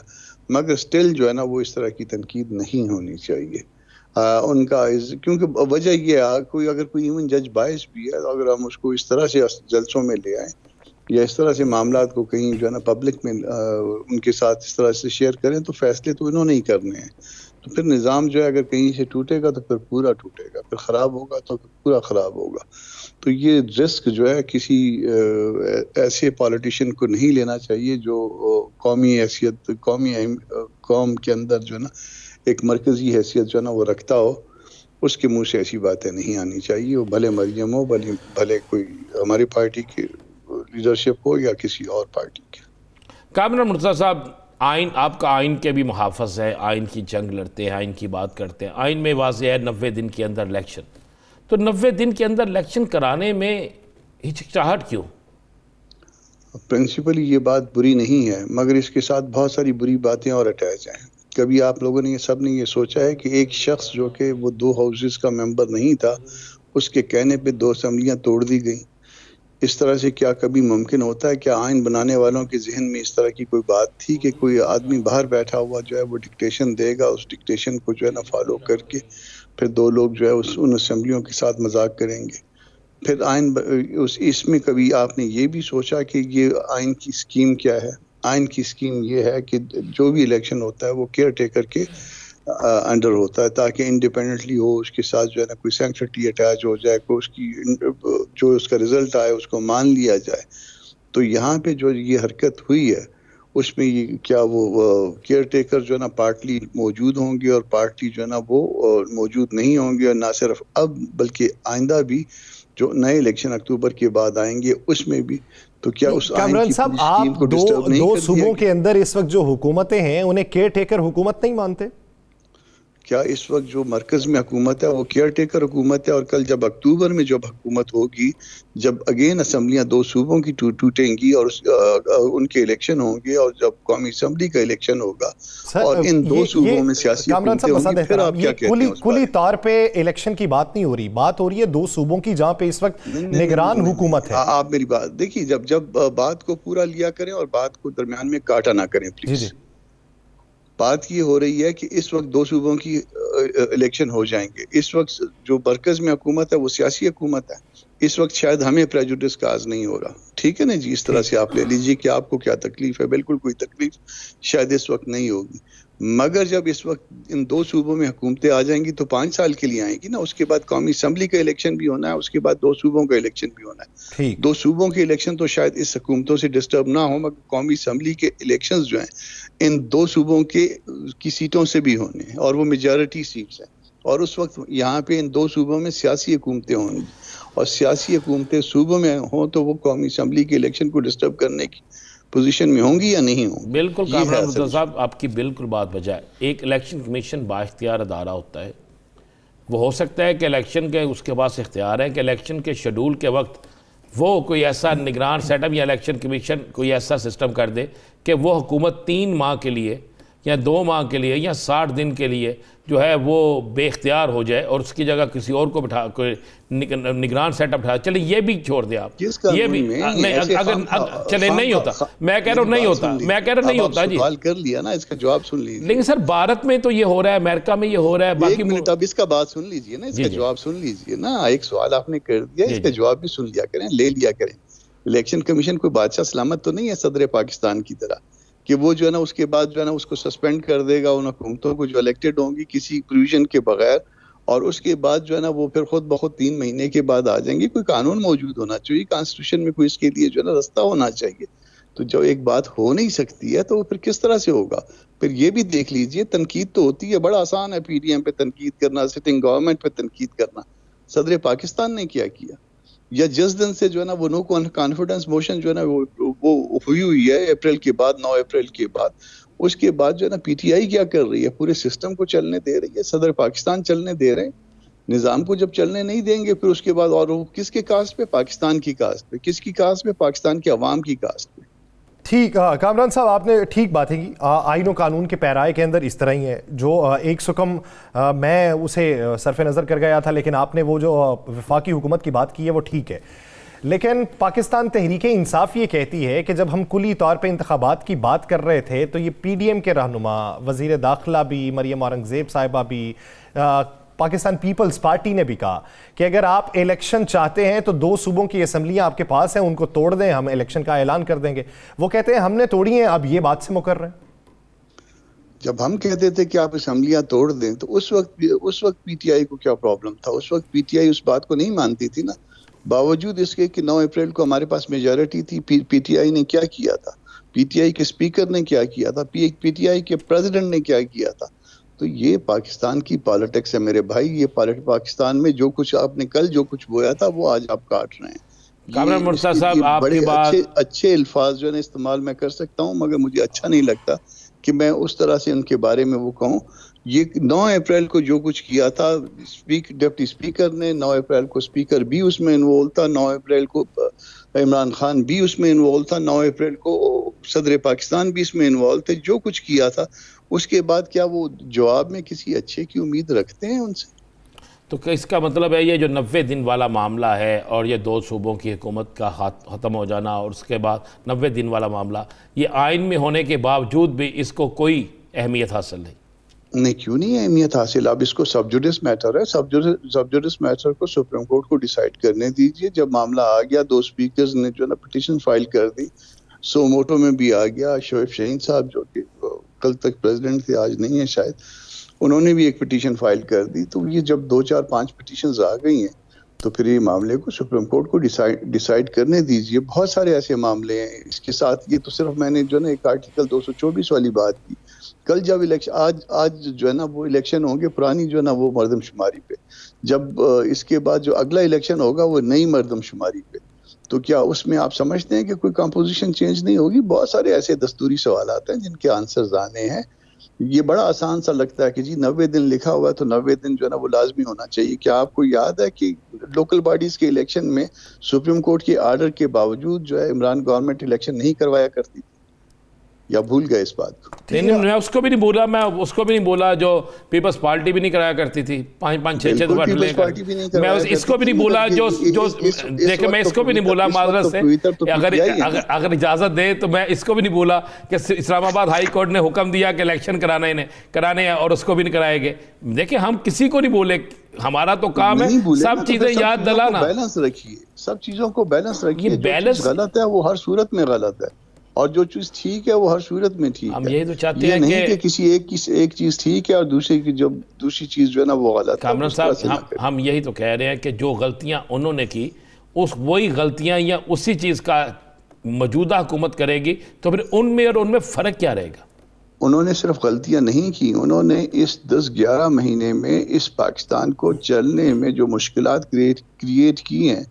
मगर स्टिल जो है ना वो इस तरह की तनकीद नहीं होनी चाहिए उनका। क्योंकि वजह ये है, अगर कोई इवन जज बायस भी है, अगर हम उसको इस तरह से जलसों में ले आए या इस तरह से मामलात को कहीं जो है ना पब्लिक में उनके साथ इस तरह से शेयर करें, तो फैसले तो इन्होंने ही करने हैं। तो फिर निज़ाम जो है अगर कहीं से टूटेगा तो फिर पूरा टूटेगा, फिर ख़राब होगा तो पूरा ख़राब होगा। तो ये रिस्क जो है किसी ऐसे पॉलिटिशियन को नहीं लेना चाहिए जो कौमी हैसियत, कौम के अंदर जो है ना एक मरकज़ी हैसियत जो है ना वो रखता हो। उसके मुंह से ऐसी बातें नहीं आनी चाहिए, वो भले मरियम हो, भले कोई हमारी पार्टी की लीडरशिप हो या किसी और पार्टी की। कामरान मुर्तज़ा साहब, आइन, आपका आइन के भी मुहाफ़िज़ है, आइन की जंग लड़ते हैं, आइन की बात करते हैं। आइन में वाज़ेह है 90 दिन के अंदर इलेक्शन। तो 90 दिन के अंदर इलेक्शन कराने में हिचकिचाहट क्यों? प्रिंसिपली ये बात बुरी नहीं है, मगर इसके साथ बहुत सारी बुरी बातें और अटैच हैं। कभी आप लोगों ने सब ने ये सोचा है कि एक शख्स जो कि वो 2 हाउसेस का मेंबर नहीं था, उसके कहने पे 2 असेंबलियां तोड़ दी गई? इस तरह से क्या कभी मुमकिन होता है? क्या आइन बनाने वालों के जहन में इस तरह की कोई बात थी कि कोई आदमी बाहर बैठा हुआ जो है वो डिक्टेशन देगा, उस डिक्टेशन को जो है ना फॉलो करके फिर 2 लोग जो है उन असेंबलियों के साथ मजाक करेंगे? फिर आइन इसमें कभी आपने ये भी सोचा कि ये आइन की स्कीम क्या है? आइन की स्कीम ये है कि जो भी इलेक्शन होता है वो केयर टेकर के अंडर होता है, ताकि इंडिपेंडेंटली हो, उसके साथ जो है ना कोई सैंक्टिटी अटैच हो जाए, कोई उसकी जो उसका रिजल्ट आए उसको मान लिया जाए। तो यहाँ पे जो ये हरकत हुई है उसमें ये क्या वो केयर टेकर जो है ना पार्टली मौजूद होंगे और पार्टली जो है ना वो मौजूद नहीं होंगे, और ना सिर्फ अब बल्कि आइंदा भी जो नए इलेक्शन अक्टूबर के बाद आएंगे उसमें भी। तो क्या उस आइन कामरान की साहब, पूरी स्कीम आप को डिस्टर्ब नहीं दो कर दिया सूबों गया? के अंदर इस वक्त जो हुकूमतें हैं उन्हें केयर टेकर हुकूमत नहीं मानते? क्या इस वक्त जो मरकज में हुकूमत है वो केयर टेकर हुकूमत है, और कल जब अक्टूबर में जब हुकूमत होगी, जब अगेन असम्बलियां दो सूबों की टूटेंगी और उनके इलेक्शन होंगे, और जब कौमी असम्बली का इलेक्शन होगा और इन दो सूबों में सियासी कामरान साहब, हुकूमतें होंगी, फिर आप क्या कहते हैं उस कुली बारे में? तौर पे इलेक्शन की बात नहीं हो रही, बात हो रही है दो सूबों की जहां पे इस वक्त निगरान हुकूमत है। आप मेरी बात देखिए, जब बात को पूरा लिया करें और बात को दरमियान में काटा ना करें जी प्लीज। जी। बात ये हो रही है कि इस वक्त दो सूबों की इलेक्शन हो जाएंगे। इस वक्त जो मरकज में हुकूमत है वो सियासी हुकूमत है। इस वक्त शायद हमें प्रेजुडिस का आज नहीं हो रहा, ठीक है ना जी। इस तरह से आप ले लीजिए कि आपको क्या तकलीफ है, बिल्कुल कोई तकलीफ शायद इस वक्त नहीं होगी। मगर जब इस वक्त इन दो सूबों में हुकूमतें आ जाएंगी तो 5 साल के लिए आएंगी ना, उसके बाद कौमी असम्बली का इलेक्शन भी होना है, उसके बाद दो सूबों का इलेक्शन भी होना है। ठीक। दो सूबों के इलेक्शन तो शायद इस हुकूमतों से डिस्टर्ब ना हो, मगर कौमी असम्बली के इलेक्शंस जो हैं इन दो सूबों की सीटों से भी होने हैं, और वो मेजॉरिटी सीट्स हैं। और उस वक्त यहाँ पे इन दो सूबों में सियासी हुकूमतें होंगी, और सियासी हुकूमतें सूबों में हों तो वो कौमी असम्बली के इलेक्शन को डिस्टर्ब करने की पोजीशन में होंगी या नहीं होंगी? बिल्कुल ये कामरान है मुर्तज़ा असल साहब, आपकी बिल्कुल बात बजाय। एक इलेक्शन कमीशन बाइख्तियार अदारा होता है। वो हो सकता है कि इलेक्शन के उसके पास इख्तियार है कि इलेक्शन के शेड्यूल के वक्त वो कोई ऐसा निगरान सेटअप या इलेक्शन कमीशन कोई ऐसा सिस्टम कर दे कि वो हुकूमत 3 माह के लिए या 2 माह के लिए या 60 दिन के लिए जो है वो बेख्तियार हो जाए और उसकी जगह किसी और को बिठा कोई निगरान सेटअप बिठा। चलिए ये भी छोड़ दे आप, किस ये कानून भी में नहीं, ऐसे अगर चले नहीं होता, मैं कह रहा हूँ नहीं होता, मैं कह रहा नहीं होता जी। सवाल कर लिया ना, इसका जवाब सुन लीजिए। लेकिन सर भारत में तो ये हो रहा है, अमेरिका में ये हो रहा है, एक बाकी मिनट अब इसका बात सुन लीजिए ना, इसका जी। जवाब सुन लीजिए ना। एक सवाल आपने कर दिया, जी, इसका जी। जवाब भी सुन लिया करें, ले लिया करें। इलेक्शन कमीशन कोई बादशाह सलामत तो नहीं है सदर पाकिस्तान की तरह कि वो जो है ना उसके बाद जो है ना उसको सस्पेंड कर देगा उन हुकूमतों को जो इलेक्टेड होंगी किसी प्रोविजन के बगैर, और उसके बाद जो है ना वो फिर खुद बहुत 3 महीने के बाद आ जाएंगे। कोई कानून मौजूद होना चाहिए, कॉन्स्टिट्यूशन में कोई इसके लिए जो है ना रास्ता होना चाहिए। तो जब एक बात हो नहीं सकती है तो फिर किस तरह से होगा? फिर ये भी देख लीजिए, तनकीद तो होती है, बड़ा आसान है पीडीएम पे तनकीद करना, सिटिंग गवर्नमेंट पे तनकीद करना। सदर पाकिस्तान ने क्या किया? या जिस दिन से जो है ना वो नो कॉन्फिडेंस मोशन जो है ना वो हुई है अप्रैल के बाद, 9 अप्रैल के बाद, उसके बाद जो है ना पीटीआई क्या कर रही है? पूरे सिस्टम को चलने दे रही है, सदर पाकिस्तान चलने दे रहे हैं। निजाम को जब चलने नहीं देंगे फिर उसके बाद, और वो किसके कास्ट पे? पाकिस्तान की कास्ट पे। किसकी कास्ट पे? पाकिस्तान के अवाम की कास्ट पे। ठीक। कामरान साहब, आपने ठीक बात है कि आईन और कानून के पैराए के अंदर इस तरह ही है। जो एक सुकम मैं उसे सरफ नज़र कर गया था, लेकिन आपने वो जो वफाकी हुकूमत की बात की है वो ठीक है। लेकिन पाकिस्तान तहरीक इंसाफ ये कहती है कि जब हम कुली तौर पे इंतखाबात की बात कर रहे थे तो ये पीडीएम के रहनुमा, वज़ीर दाखिला भी, मरियम औरंगज़ेब साहिबा भी, पाकिस्तान पीपल्स पार्टी ने भी कहा कि अगर आप इलेक्शन चाहते हैं तो 2 सूबों की असम्बलियां आपके पास हैं, उनको तोड़ दें, हम इलेक्शन का ऐलान कर देंगे। वो कहते हैं हमने तोड़ी हैं, अब ये बात से मुकर रहे हैं। जब हम कहते थे कि आप असम्बलियां तोड़ दें तो उस वक्त पीटीआई को क्या प्रॉब्लम था? उस वक्त पीटीआई उस बात को नहीं मानती थी ना, बावजूद इसके कि 9 अप्रैल को हमारे पास मेजॉरिटी थी। पीटीआई ने क्या किया था? पीटीआई के स्पीकर ने क्या किया था? पीटीआई के प्रेसिडेंट ने क्या किया था? तो ये पाकिस्तान की पॉलिटिक्स है मेरे भाई। ये पाकिस्तान में जो कुछ आपने कल जो कुछ बोया था वो आज आप काट रहे हैं। कामरान मुर्तज़ा साहब, आपकी बात अच्छे अल्फाज जो है इस्तेमाल मैं कर सकता हूँ, मगर मुझे अच्छा नहीं लगता कि मैं उस तरह से उनके बारे में वो कहूँ। ये 9 अप्रैल को जो कुछ किया था डिप्टी स्पीकर ने, 9 अप्रैल को स्पीकर भी उसमें इन्वॉल्व था, 9 अप्रैल को इमरान खान भी उसमें इन्वॉल्व था, 9 अप्रैल को सदर पाकिस्तान भी इसमें इन्वॉल्व थे। जो कुछ किया था उसके बाद क्या वो जवाब में किसी अच्छे की उम्मीद रखते हैं उनसे? तो इसका मतलब है ये जो 90 दिन वाला मामला है और ये 2 सूबों की हुकूमत का ख़त्म हो जाना और उसके बाद 90 दिन वाला मामला, ये आइन में होने के बावजूद भी इसको कोई अहमियत हासिल नहीं, क्यों नहीं अहमियत हासिल? अब इसको सबजुडिस मैटर है, सबजुडिस मैटर को सुप्रीम कोर्ट को डिसाइड करने दीजिए। जब मामला आ गया, 2 स्पीकर्स ने जो ना पिटीशन फाइल कर दी, सोमोटो में भी आ गया, शोएब शहीन साहब जो कि कल तक प्रेसिडेंट थे, आज नहीं है शायद, उन्होंने भी एक पिटीशन फाइल कर दी। तो ये जब 2, 4, 5 पिटीशंस आ गई हैं तो फिर ये मामले को सुप्रीम कोर्ट को डिसाइड करने दीजिए। बहुत सारे ऐसे मामले हैं इसके साथ। ये तो सिर्फ मैंने जो ना एक आर्टिकल 224 वाली बात की। कल जब इलेक्शन आज जो है ना वो इलेक्शन होंगे पुरानी जो है ना वो मर्दमशुमारी पे, जब इसके बाद जो अगला इलेक्शन होगा वो नई मर्दमशुमारी पे, तो क्या उसमें आप समझते हैं कि कोई कंपोजिशन चेंज नहीं होगी? बहुत सारे ऐसे दस्तूरी सवाल आते हैं जिनके आंसर्स आने हैं। ये बड़ा आसान सा लगता है कि जी 90 दिन लिखा हुआ है तो 90 दिन जो है ना वो लाजमी होना चाहिए। क्या आपको याद है कि लोकल बॉडीज के इलेक्शन में सुप्रीम कोर्ट के आर्डर के बावजूद जो है इमरान गवर्नमेंट इलेक्शन नहीं करवाया करती थी? या भूल गए इस बात को? नहीं, मैं उसको भी नहीं बोला, मैं उसको भी नहीं बोला जो पीपल्स पार्टी भी नहीं कराया करती थी 5-6 दफा लेकर। मैं इसको भी नहीं बोला जो देखे, मैं इसको भी नहीं बोला माजरत से, अगर इजाजत दे तो मैं इसको भी नहीं बोला कि इस्लामाबाद हाई कोर्ट ने हुक्म दिया कि इलेक्शन कराने हैं और उसको भी नहीं कराएंगे। देखिए हम किसी को नहीं बोले, हमारा तो काम है सब चीजें याद दिलाना। बैलेंस रखिए, सब चीजों को बैलेंस रखिए। बैलेंस गलत है वो हर सूरत में गलत है, और जो चीज ठीक है वो हर सूरत में ठीक है। हम यही तो चाहते ये हैं नहीं कि किसी एक चीज ठीक है और दूसरी चीज जो है ना वो गलत है। कामरान साहब, हम यही तो कह रहे हैं कि जो गलतियां उन्होंने की वही गलतियां या उसी चीज का मौजूदा हुकूमत करेगी, तो फिर उनमें और उनमें फर्क क्या रहेगा? उन्होंने सिर्फ गलतियां नहीं की, उन्होंने इस 10-11 महीने में इस पाकिस्तान को चलने में जो मुश्किलात क्रिएट की हैं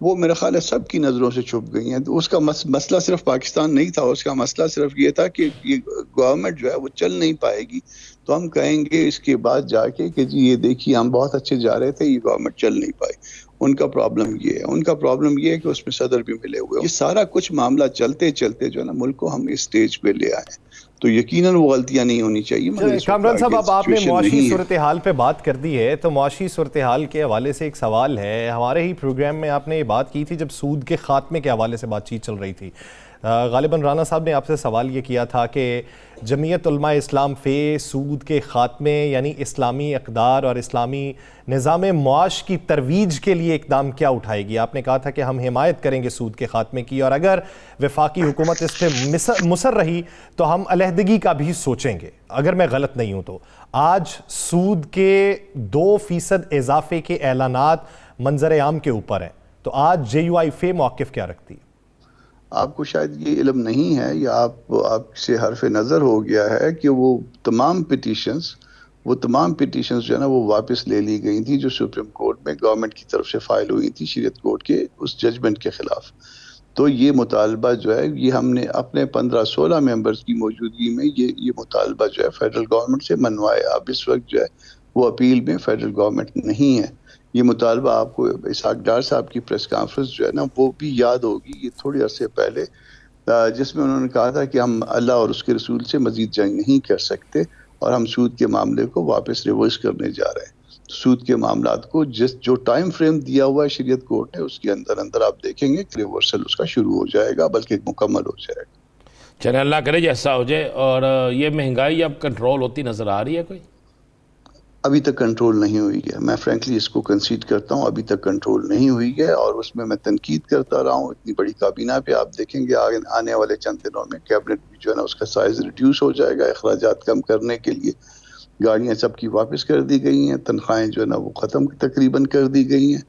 वो मेरा ख्याल है सबकी नज़रों से छुप गई हैं। तो उसका मसला सिर्फ पाकिस्तान नहीं था, उसका मसला सिर्फ ये था कि ये गवर्नमेंट जो है वो चल नहीं पाएगी। तो हम कहेंगे इसके बाद जाके कि जी ये देखिए हम बहुत अच्छे जा रहे थे, ये गवर्नमेंट चल नहीं पाई। उनका प्रॉब्लम ये है, कि उसमें सदर भी मिले हुए। ये सारा कुछ मामला चलते चलते जो है ना मुल्क को हम इस स्टेज पे ले आए, तो यकीनन वो गलतियां नहीं होनी चाहिए। कामरान साहब, अब आपने मुआशी सूरत हाल पे बात कर दी है, तो मुआशी सूरत हाल के हवाले से एक सवाल है। हमारे ही प्रोग्राम में आपने ये बात की थी जब सूद के खात्मे के हवाले से बातचीत चल रही थी। गालिबन राना साहब ने आपसे सवाल ये किया था कि जमीयत उलमा इस्लाम फ़े सूद के ख़ात्मे यानी इस्लामी इक़दार और इस्लामी निज़ाम मुआश की तरवीज के लिए इक़दाम क्या उठाएगी। आपने कहा था कि हम हिमायत करेंगे सूद के ख़ात्मे की, और अगर वफाकी हुकूमत इस पर मुसर रही तो हम अलहदगी का भी सोचेंगे, अगर मैं गलत नहीं हूँ तो। आज सूद के 2% इजाफे के ऐलानात मंजर आम के ऊपर हैं, तो आज JUI फ़े मौक़िफ़ क्या रखती है? आपको शायद ये इल्म नहीं है या आपसे हरफ नज़र हो गया है कि वो तमाम पिटीशंस जो है ना वो वापस ले ली गई थी जो सुप्रीम कोर्ट में गवर्नमेंट की तरफ से फाइल हुई थी शरीयत कोर्ट के उस जजमेंट के खिलाफ। तो ये मुतालबा जो है ये हमने अपने 15-16 मेंबर्स की मौजूदगी में ये मुतालबा जो है फेडरल गवर्नमेंट से मनवाया। अब इस वक्त जो है वो अपील में फेडरल गवर्नमेंट नहीं है। ये मुतालबा आपको इसहाक डार साहब की प्रेस कॉन्फ्रेंस जो है ना वो भी याद होगी, ये थोड़ी अरसे पहले, जिसमें उन्होंने कहा था कि हम अल्लाह और उसके रसूल से मजीद जंग नहीं कर सकते और हम सूद के मामले को वापस रिवर्स करने जा रहे हैं। सूद के मामलात को जो टाइम फ्रेम दिया हुआ है शरीयत कोर्ट ने उसके अंदर आप देखेंगे कि रिवर्सल उसका शुरू हो जाएगा, बल्कि मुकम्मल हो जाएगा। चले अल्लाह करे जैसा हो जाए। और ये महंगाई अब कंट्रोल होती नज़र आ रही है? कोई अभी तक कंट्रोल नहीं हुई है। मैं फ्रैंकली इसको कंसीड करता हूँ, अभी तक कंट्रोल नहीं हुई है और उसमें मैं तनकीद करता रहा हूँ। इतनी बड़ी काबीना पे आप देखेंगे आने वाले चंद दिनों में कैबिनेट भी जो है ना उसका साइज रिड्यूस हो जाएगा अखराजात कम करने के लिए। गाड़ियाँ सबकी वापस कर दी गई हैं, तनख्वाहें जो है ना वो ख़त्म तकरीबन कर दी गई हैं,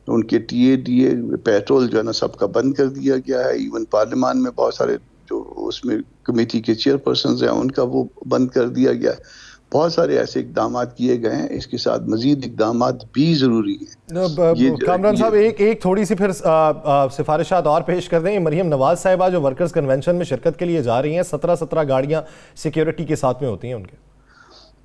उनके DA पेट्रोल जो है ना सबका बंद कर दिया गया है। इवन पार्लियामान में बहुत सारे जो उसमें कमेटी के चेयरपर्सन हैं उनका वो बंद कर दिया गया है। बहुत सारे ऐसे इकदाम किए गए हैं, इसके साथ मजीद इकदाम भी ज़रूरी हैं। कामरान साहब, एक थोड़ी सी फिर सिफारिशात और पेश कर दें। मरियम नवाज साहिबा जो वर्कर्स कन्वेंशन में शिरकत के लिए जा रही हैं, 17 गाड़ियाँ सिक्योरिटी के साथ में होती हैं उनके।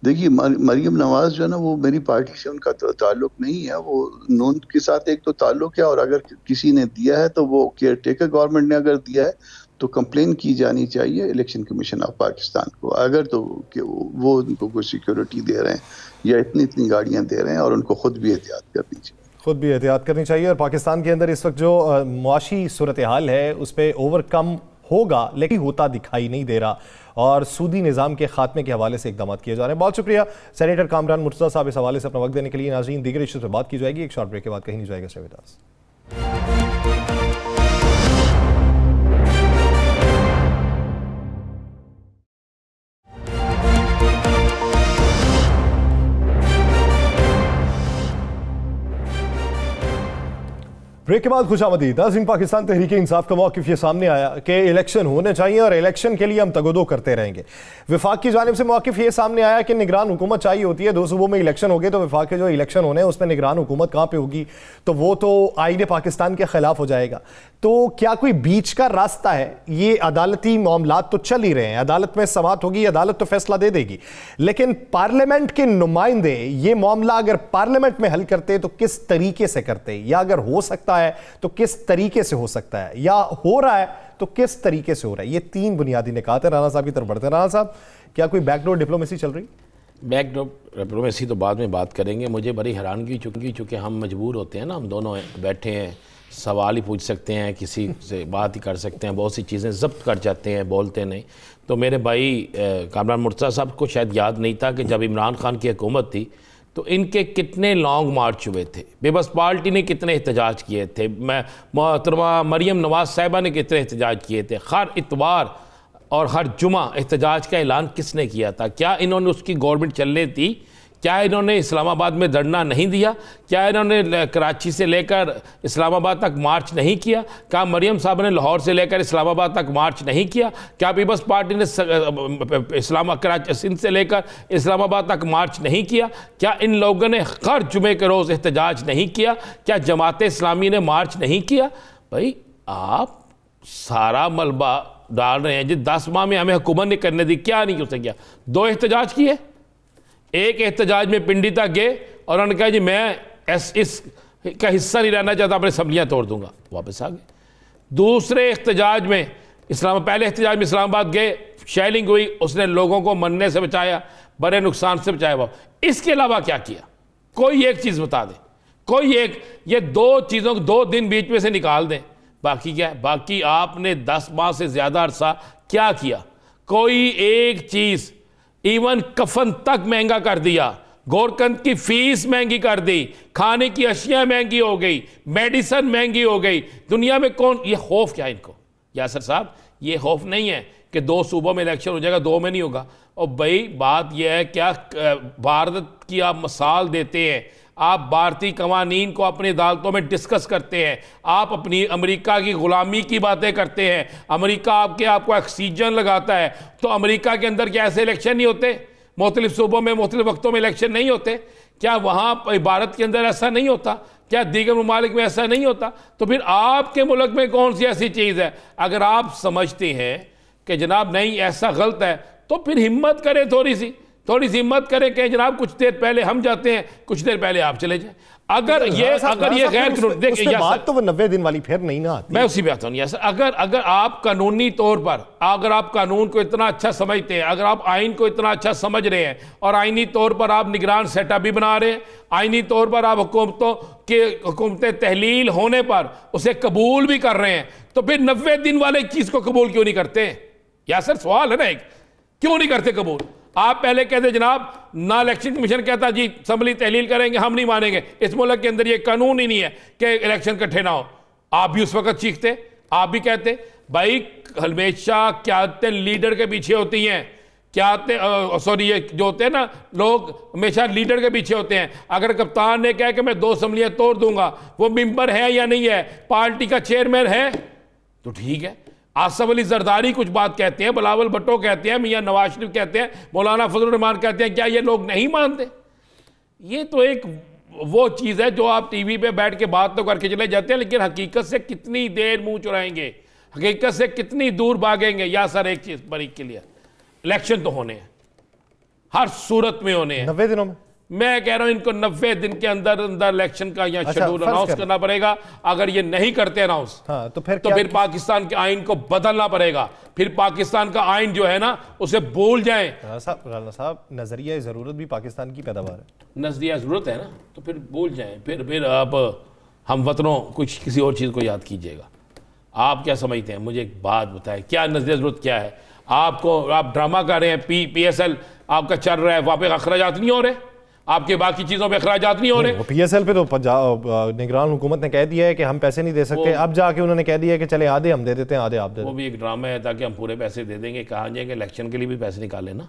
देखिए मरियम नवाज जो है ना वो मेरी पार्टी से उनका ताल्लुक नहीं है, वो नून के साथ एक तो ताल्लुक है, और अगर किसी ने दिया है तो वो केयर टेकर गवर्नमेंट ने अगर दिया है तो कंप्लेन की जानी चाहिए इलेक्शन कमीशन ऑफ पाकिस्तान को। अगर तो कि वो उनको कोई सिक्योरिटी दे रहे हैं या इतनी गाड़ियां दे रहे हैं, और उनको खुद भी एहतियात करनी चाहिए। और पाकिस्तान के अंदर इस वक्त जो मुआशी सूरत हाल है उस पर ओवरकम होगा, लेकिन होता दिखाई नहीं दे रहा, और सूदी निज़ाम के खात्मे के हवाले से इकदाम किए जा रहे हैं। बहुत शुक्रिया सेनेटर कामरान मुर्तज़ा साहब इस हवाले से अपना वक्त देने के लिए। नाज़रीन, दीगर इश्यूज़ पर बात की जाएगी एक शॉर्ट ब्रेक के बाद, कहीं नहीं जाएगा। Stay with us. ब्रेक के बाद खुशामदीद। नाज़रीन, पाकिस्तान तहरीक इंसाफ का मौक़िफ़ ये सामने आया कि इलेक्शन होने चाहिए और इलेक्शन के लिए हम तगदो करते रहेंगे। वफाक की जानिब से मौक़िफ़ ये सामने आया कि निगरान हुकूमत चाहिए होती है। 2 सूबों में इलेक्शन हो गए तो वफाक के जो इलेक्शन होने हैं उसमें निगरान हुकूमत कहाँ पे होगी, तो वो तो आईन पाकिस्तान के ख़िलाफ़ हो जाएगा। तो क्या कोई बीच का रास्ता है? ये अदालती मामलात तो चल ही रहे हैं, अदालत में समाअत होगी, अदालत तो फैसला दे देगी, लेकिन पार्लियामेंट के नुमाइंदे ये मामला अगर पार्लियामेंट में हल करते तो किस तरीके से करते, या अगर हो सकता है तो किस तरीके से हो सकता है, या हो रहा है तो किस तरीके से हो रहा है? ये 3 बुनियादी निकात है। राना साहब की तरफ बढ़ते हैं। राना साहब, क्या कोई बैकडोर डिप्लोमेसी चल रही? बैकडोर डिप्लोमेसी तो बाद में बात करेंगे। मुझे बड़ी हैरानगी चूँकि हम मजबूर होते हैं ना, हम दोनों बैठे हैं, सवाल ही पूछ सकते हैं, किसी से बात ही कर सकते हैं, बहुत सी चीज़ें जब्त कर जाते हैं, बोलते नहीं। तो मेरे भाई कामरान मुर्तज़ा साहब को शायद याद नहीं था कि जब इमरान खान की हुकूमत थी तो इनके कितने लॉन्ग मार्च हुए थे, पीपल्स पार्टी ने कितने एहतजाज किए थे, मोहतरमा मरियम नवाज़ साहिबा ने कितने एहतजाज किए थे, हर इतवार और हर जुमा एहतजाज का ऐलान किसने किया था? क्या इन्होंने उसकी गवर्नमेंट चलने दी? क्या इन्होंने इस्लामाबाद में धरना नहीं दिया? क्या इन्होंने कराची से लेकर इस्लामाबाद तक मार्च नहीं किया? क्या मरियम साहब ने लाहौर से लेकर इस्लामाबाद तक मार्च नहीं किया? क्या पीपल्स पार्टी ने कराची सिंध से लेकर इस्लामाबाद तक मार्च नहीं किया? क्या इन लोगों ने हर जुमे के रोज़ एहतजाज नहीं किया? क्या जमात इस्लामी ने मार्च नहीं किया? भाई, आप सारा मलबा डाल रहे हैं जी 10 माह में हमें हुकूमत ने करने दी, क्या नहीं हो किया? 2 एहतजाज किए। एक एहतजाज में पिंडी तक गए और उन्होंने कहा जी मैं इस का हिस्सा नहीं रहना चाहता, अपनी असम्बलियाँ तोड़ दूंगा, वापस आ गए। दूसरे एहतजाज में पहले एहतजाज में इस्लामाबाद गए, शेलिंग हुई, उसने लोगों को मरने से बचाया, बड़े नुकसान से बचाया। इसके अलावा क्या किया? कोई एक चीज़ बता दें, कोई एक। ये 2 चीज़ों को 2 दिन बीच में से निकाल दें, बाकी क्या है? बाकी आपने 10 माह से ज़्यादा अरसा क्या किया? कोई एक चीज़, इवन कफन तक महंगा कर दिया, गोरकंद की फीस महंगी कर दी, खाने की अशिया महंगी हो गई, मेडिसिन महंगी हो गई। दुनिया में कौन, ये खौफ क्या है इनको? यासर साहब, ये खौफ नहीं है कि 2 सूबों में इलेक्शन हो जाएगा, 2 में नहीं होगा। और भाई बात यह है, क्या भारत की आप मिसाल देते हैं, आप भारतीय कवानीन को अपनी अदालतों में डिस्कस करते हैं, आप अपनी अमेरिका की ग़ुलामी की बातें करते हैं, अमेरिका आपको ऑक्सीजन लगाता है, तो अमेरिका के अंदर क्या ऐसे इलेक्शन नहीं होते? मुख्तलिफ सूबों में मुख्तलिफ वक्तों में इलेक्शन नहीं होते? क्या वहाँ भारत के अंदर ऐसा नहीं होता? क्या दीगर ममालिक में ऐसा नहीं होता? तो फिर आपके मुल्क में कौन सी ऐसी चीज़ है? अगर आप समझते हैं कि जनाब नहीं ऐसा गलत है, तो फिर हिम्मत करें, थोड़ी सी हिम्मत करें कि जनाब कुछ देर पहले हम जाते हैं, कुछ देर पहले आप चले जाएं। अगर ये गैर देखिए, बात तो वो 90 दिन वाली फिर नहीं ना आती। मैं उसी पे आता हूँ। अगर आप कानूनी तौर पर, अगर आप कानून को इतना अच्छा समझते हैं, अगर आप आइन को इतना अच्छा समझ रहे हैं और आइनी तौर पर आप निगरान सेटअप भी बना रहे हैं, आइनी तौर पर आप हुकूमतें तहलील होने पर उसे कबूल भी कर रहे हैं, तो फिर 90 दिन वाले चीज़ को कबूल क्यों नहीं करते? या सर सवाल है ना एक, क्यों नहीं करते कबूल? आप पहले कहते जनाब ना, इलेक्शन कमीशन कहता जी असम्बली तहलील करेंगे, हम नहीं मानेंगे, इस मुल्क के अंदर ये कानून ही नहीं है कि इलेक्शन इकट्ठे ना हो। आप भी उस वक्त चीखते, आप भी कहते। भाई हमेशा क्यादतें लीडर के पीछे होती हैं, ये जो होते हैं ना लोग, हमेशा लीडर के पीछे होते हैं। अगर कप्तान ने कहा कि मैं 2 असम्बलियाँ तोड़ दूंगा, वो मेंबर है या नहीं है, पार्टी का चेयरमैन है, तो ठीक है। आसफ अली जरदारी कुछ बात कहते हैं, बिलावल भुट्टो कहते हैं, मियां नवाज शरीफ कहते हैं, मौलाना फजलुर रहमान कहते हैं, क्या ये लोग नहीं मानते? ये तो एक वो चीज़ है जो आप टीवी पे बैठ के बात तो करके चले जाते हैं, लेकिन हकीकत से कितनी देर मुंह चुराएंगे, हकीकत से कितनी दूर भागेंगे? या सर एक चीज़ बड़ी क्लियर, इलेक्शन तो होने हैं, हर सूरत में होने हैं। 90 दिनों में मैं कह रहा हूं इनको 90 दिन के अंदर अंदर इलेक्शन का यहाँ शेड्यूल अनाउंस करना पड़ेगा। अगर ये नहीं करते अनाउंस, हाँ, तो फिर पाकिस्तान के आइन को बदलना पड़ेगा। फिर पाकिस्तान का आइन जो है ना, उसे भूल जाएं। राना साहब, नजरिया ज़रूरत भी पाकिस्तान की पैदावार है, नजरिया ज़रूरत है ना, तो फिर भूल जाएं। फिर आप हम वतनों कुछ किसी और चीज़ को याद कीजिएगा। आप क्या समझते हैं? मुझे एक बात बताएं, क्या नजरिया ज़रूरत क्या है? आप ड्रामा कर रहे हैं, PSL आपका चल रहा है, वहाँ पे अखराजात नहीं हो रहे, आपके बाकी चीज़ों पे अखराजात नहीं हो रहे। PSL पे तो निगरान हुकूमत ने कह दिया है कि हम पैसे नहीं दे सकते। अब जाके उन्होंने कह दिया है कि चले आधे हम दे देते हैं, आधे आप दे दें। वो भी एक ड्रामा है ताकि हम पूरे पैसे दे देंगे। कहा जाएगा इलेक्शन के लिए भी पैसे निकाले ना,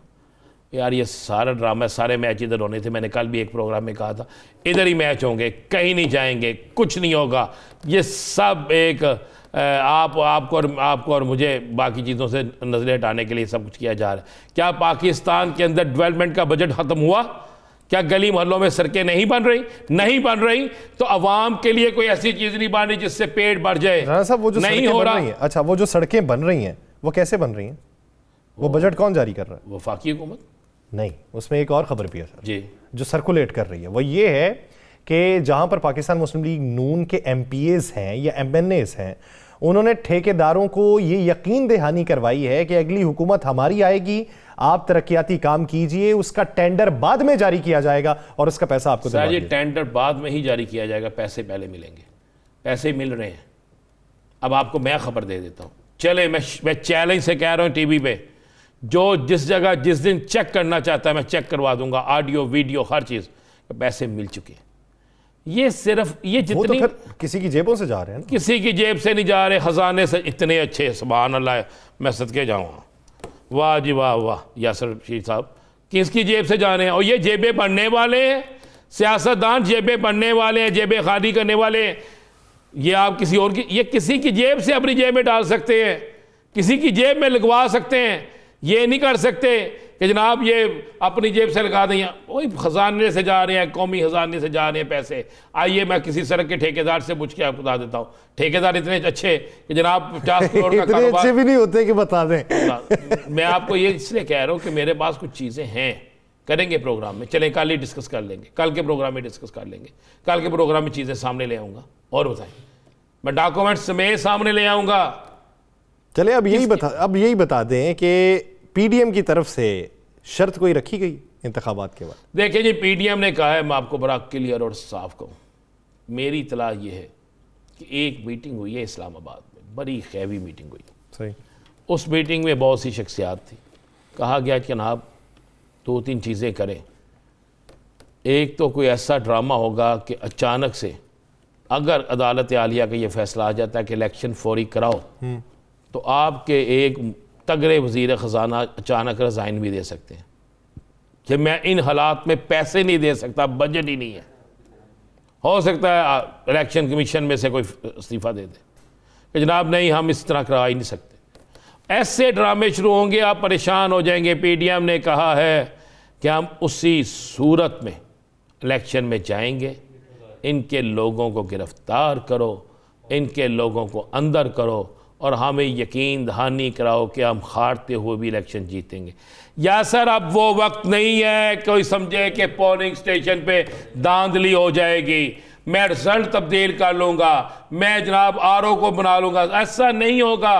यार ये सारा ड्रामा, सारे मैच इधर होने थे। मैंने कल भी एक प्रोग्राम में कहा था इधर ही मैच होंगे, कहीं नहीं जाएंगे, कुछ नहीं होगा। ये सब एक आपको और मुझे बाकी चीज़ों से नजरें हटाने के लिए सब कुछ किया जा रहा है। क्या पाकिस्तान के अंदर डेवलपमेंट का बजट ख़त्म हुआ? क्या गली मोहल्लों में सड़कें नहीं बन रही? नहीं बन रही तो अवाम के लिए कोई ऐसी चीज़ नहीं बन रही जिससे पेट भर जाए? राणा साहब, वो जो नहीं सड़कें हो बन रहा। रही हैं, अच्छा वो जो सड़कें बन रही हैं वो कैसे बन रही हैं? वो बजट कौन जारी कर रहा है? वफाकी हुकूमत। नहीं, उसमें एक और खबर भी है सर जी, जो सर्कुलेट कर रही है। वो ये है कि जहां पर पाकिस्तान मुस्लिम लीग नून के MPAs हैं या MNAs हैं, उन्होंने ठेकेदारों को ये यकीन दहानी करवाई है कि अगली हुकूमत हमारी आएगी, आप तरक्याती काम कीजिए, उसका टेंडर बाद में जारी किया जाएगा और उसका पैसा आपको दिलवा सर ये दिया। टेंडर बाद में ही जारी किया जाएगा, पैसे पहले मिलेंगे। पैसे मिल रहे हैं। अब आपको मैं खबर दे देता हूँ, चले मैं चैलेंज से कह रहा हूँ टीवी पे, जो जिस जगह जिस दिन चेक करना चाहता है मैं चेक करवा दूंगा, ऑडियो वीडियो हर चीज़, पैसे मिल चुके हैं। ये सिर्फ ये वो तो जितनी फिर किसी की जेबों से जा रहे हैं ना। किसी की जेब से नहीं जा रहे, खजाने से। इतने अच्छे, सुभान अल्लाह, मैं सदके जाऊँगा। वाह जी वाह वाह यासर रशीद साहब, किसकी जेब से जा रहे हैं? और ये जेबें भरने वाले हैं, सियासतदान जेबें भरने वाले हैं, जेबें खाली करने वाले हैं। ये आप किसी और की, ये किसी की जेब से अपनी जेब में डाल सकते हैं, किसी की जेब में लगवा सकते हैं। ये नहीं कर सकते कि जनाब ये अपनी जेब से लगा दें, वही खजाने से जा रहे हैं, कौमी खजाने से जा रहे हैं पैसे। आइए मैं किसी सड़क के ठेकेदार से पूछ के आपको बता देता हूँ। ठेकेदार इतने अच्छे कि जनाब 50 करोड़ का इतने कारोबार। अच्छे भी नहीं होते कि बता दें। मैं आपको ये इसलिए कह रहा हूँ कि मेरे पास कुछ चीज़ें हैं, करेंगे प्रोग्राम में। चलें कल ही डिस्कस कर लेंगे, कल के प्रोग्राम में डिस्कस कर लेंगे। कल के प्रोग्राम में चीज़ें सामने ले आऊँगा और बताएं, मैं डॉक्यूमेंट्स समेत सामने ले आऊँगा। चले अब यही बता दें कि PDM की तरफ से शर्त कोई रखी गई इंतखाबात के बाद? देखिए जी, PDM ने कहा है, मैं आपको बड़ा क्लियर और साफ कहूँ, मेरी इतला ये है कि एक मीटिंग हुई है इस्लामाबाद में, बड़ी हैवी मीटिंग हुई। सही। उस मीटिंग में बहुत सी शख्सियात थी। कहा गया कि जनाब 2-3 चीज़ें करें। एक तो कोई ऐसा ड्रामा होगा कि अचानक से अगर अदालत आलिया का ये फैसला आ जाता है कि इलेक्शन फौरी कराओ, तो आपके एक तगड़े वज़ीर ख़जाना अचानक रिज़ाइन भी दे सकते हैं कि मैं इन हालात में पैसे नहीं दे सकता, बजट ही नहीं है। हो सकता है इलेक्शन कमीशन में से कोई इस्तीफ़ा दे दे कि जनाब नहीं, हम इस तरह करा ही नहीं सकते। ऐसे ड्रामे शुरू होंगे, आप परेशान हो जाएंगे। PDM ने कहा है कि हम उसी सूरत में इलेक्शन में जाएंगे, इनके लोगों को गिरफ्तार करो, इनके लोगों को अंदर करो और हमें यकीन दहानी कराओ कि हम हारते हुए भी इलेक्शन जीतेंगे। या सर अब वो वक्त नहीं है कोई समझे कि पोलिंग स्टेशन पे धांधली हो जाएगी, मैं रिजल्ट तब्दील कर लूँगा, मैं जनाब RO को बना लूँगा। ऐसा नहीं होगा।